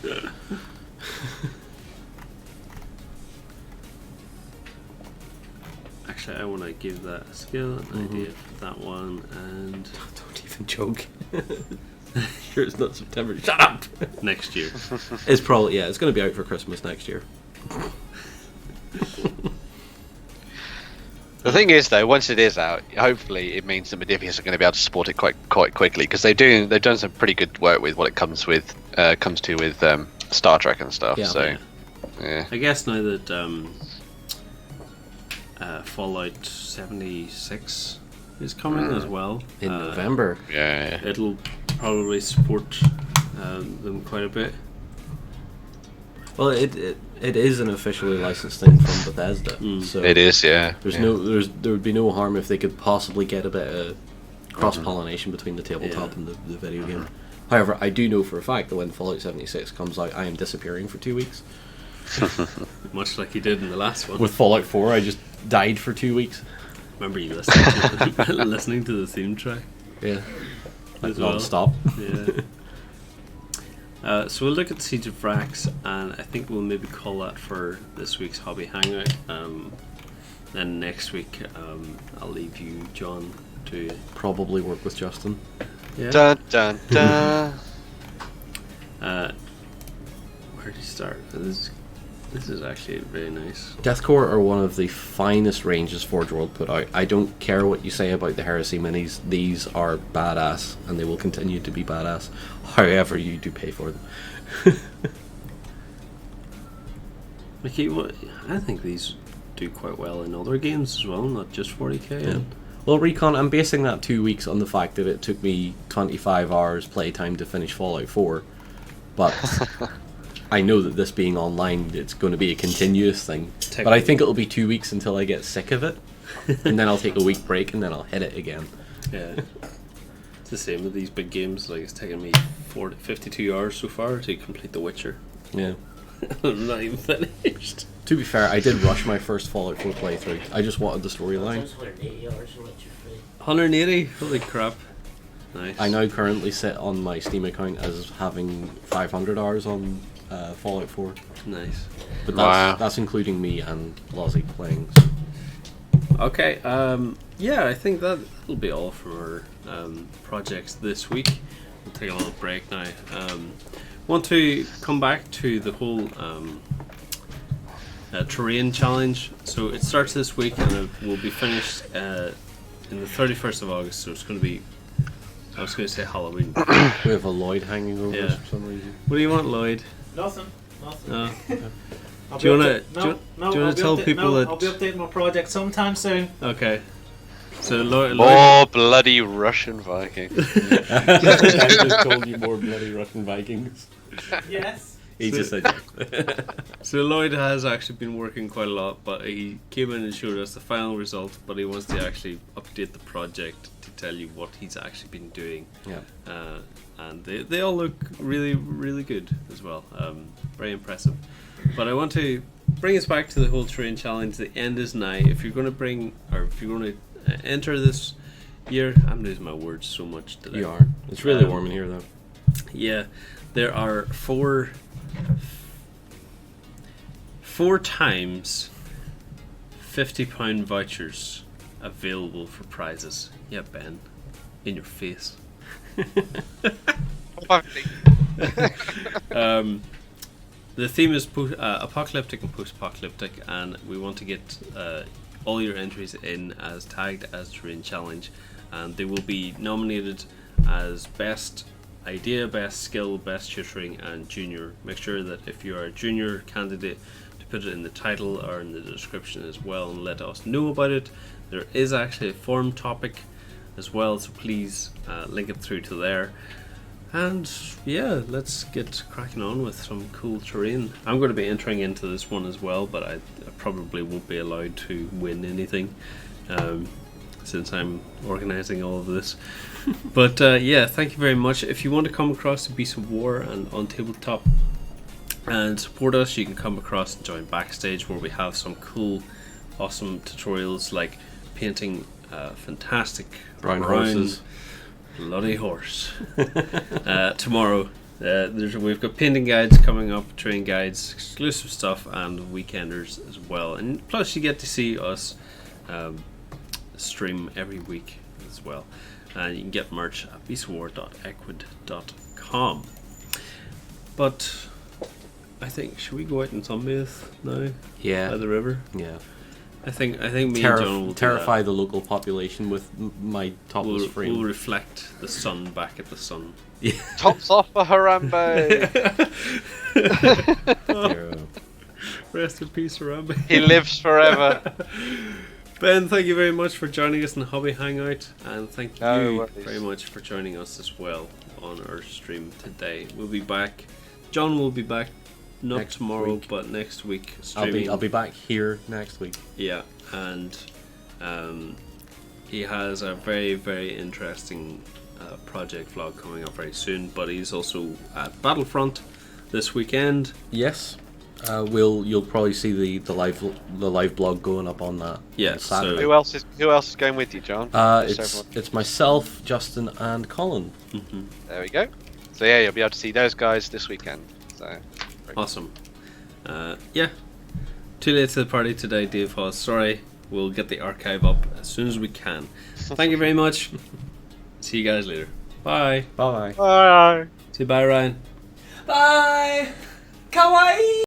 Actually, I want to give that a skill, an idea for that one, and Don't even joke. Sure, it's not September. Shut up! next year. It's probably, yeah, it's going to be out for Christmas next year. The thing is, though, once it is out, hopefully it means that Modifius are going to be able to support it quite quickly, because they've done some pretty good work with what it comes to with Star Trek and stuff. Yeah. So yeah. I guess now that Fallout 76 is coming as well In November. Yeah. it'll probably support them quite a bit. Well, it is an officially licensed thing from Bethesda, so It is, yeah. there would be no harm if they could possibly get a bit of cross pollination between the tabletop Yeah. and the video game. However, I do know for a fact that when Fallout 76 comes out, I am disappearing for 2 weeks. Much like you did in the last one. With Fallout 4, I just died for 2 weeks. Remember you listening to the theme track Yeah, like as well? non-stop. Yeah. So we'll look at Siege of Vrax, and I think we'll maybe call that for this week's Hobby Hangout. Then next week, I'll leave you, John, to Probably work with Justin. yeah. Dun dun dun. Where do you start? This is actually very nice. Deathcore are one of the finest ranges Forge World put out. I don't care what you say about the Heresy minis. These are badass, and they will continue to be badass. However, you do pay for them. Mickey, I think these do quite well in other games as well, not just 40k. Yeah. Well, Recon, I'm basing that 2 weeks on the fact that it took me 25 hours playtime to finish Fallout 4. But I know that this being online, it's going to be a continuous thing. But I think it'll be 2 weeks until I get sick of it. And then I'll take a week break and then I'll hit it again. Yeah. It's the same with these big games. Like, it's taken me 52 hours so far to complete The Witcher. Yeah. I'm not even finished. To be fair, I did rush my first Fallout 4 playthrough. I just wanted the storyline. 180 hours of Witcher free. 180? Holy crap. Nice. I now currently sit on my Steam account as having 500 hours on Fallout 4. Nice. But Wow. that's including me and Lozzie playing. Okay, yeah, I think that'll be all from our projects this week. We'll take a little break now. Want to come back to the whole terrain challenge. So it starts this week and it will be finished in the 31st of August. So it's going to be, I was going to say Halloween. We have a Lloyd hanging over Yeah. us for some reason. What do you want, Lloyd? Nothing. No. I'll Do you be wanna- update- do you- no, do no, you wanna I'll be tell update- people no, that- I'll be updating my project sometime soon. Okay. So Lloyd, More bloody Russian Viking. I just told you more bloody Russian Vikings. Yes. He just said So Lloyd has actually been working quite a lot, but he came in and showed us the final result. But he wants to actually update the project to tell you what he's actually been doing. Yeah. And they all look really, really good as well. Very impressive. But I want to bring us back to the whole terrain challenge. The end is nigh. If you're going to enter this year, I'm losing my words so much today. You are. It's really warm in here, though. Yeah, there are four times £50 vouchers available for prizes. Yeah, Ben, in your face. the theme is apocalyptic and post-apocalyptic, and we want to get all your entries in as tagged as terrain challenge, and they will be nominated as best idea, best skill, best tutoring, and junior. Make sure that if you are a junior candidate, to put it in the title or in the description as well, and let us know about it. There is actually a forum topic as well, so please link it through to there. And yeah, let's get cracking on with some cool terrain. I'm going to be entering into this one as well, but I probably won't be allowed to win anything since I'm organising all of this. But yeah, thank you very much. If you want to come across the Beast of War and OnTableTop and support us, you can come across and join Backstage, where we have some cool, awesome tutorials like painting fantastic Brown horses. Bloody horse. Tomorrow, we've got painting guides coming up, terrain guides, exclusive stuff, and weekenders as well. And plus, you get to see us stream every week as well. And you can get merch at beastwar.equid.com. But I think, should we go out and sunbathe now? Yeah. By the river? Yeah. I think me and John will terrify the local population with my topless frame. We'll reflect the sun back at the sun. Yeah. Tops off for Harambe. Rest in peace, Harambe. He lives forever. Ben, thank you very much for joining us in the Hobby Hangout, and thank No you worries. very much for joining us as well on our stream today. We'll be back. John will be back not Next tomorrow, week. but next week streaming. I'll be back here next week. Yeah, and he has a very, very interesting project vlog coming up very soon. But he's also at Battlefront this weekend. Yes. You'll probably see the live blog going up on that. Yeah, on Saturday. Who else is going with you, John? Just everyone. It's myself, Justin, and Colin. There we go. So yeah, you'll be able to see those guys this weekend. So Awesome. Yeah. Too late to the party today, Dave Hawes. Sorry. We'll get the archive up as soon as we can. Thank you very much. See you guys later. Bye. Bye. bye. Say bye, Ryan. Bye. Kawaii.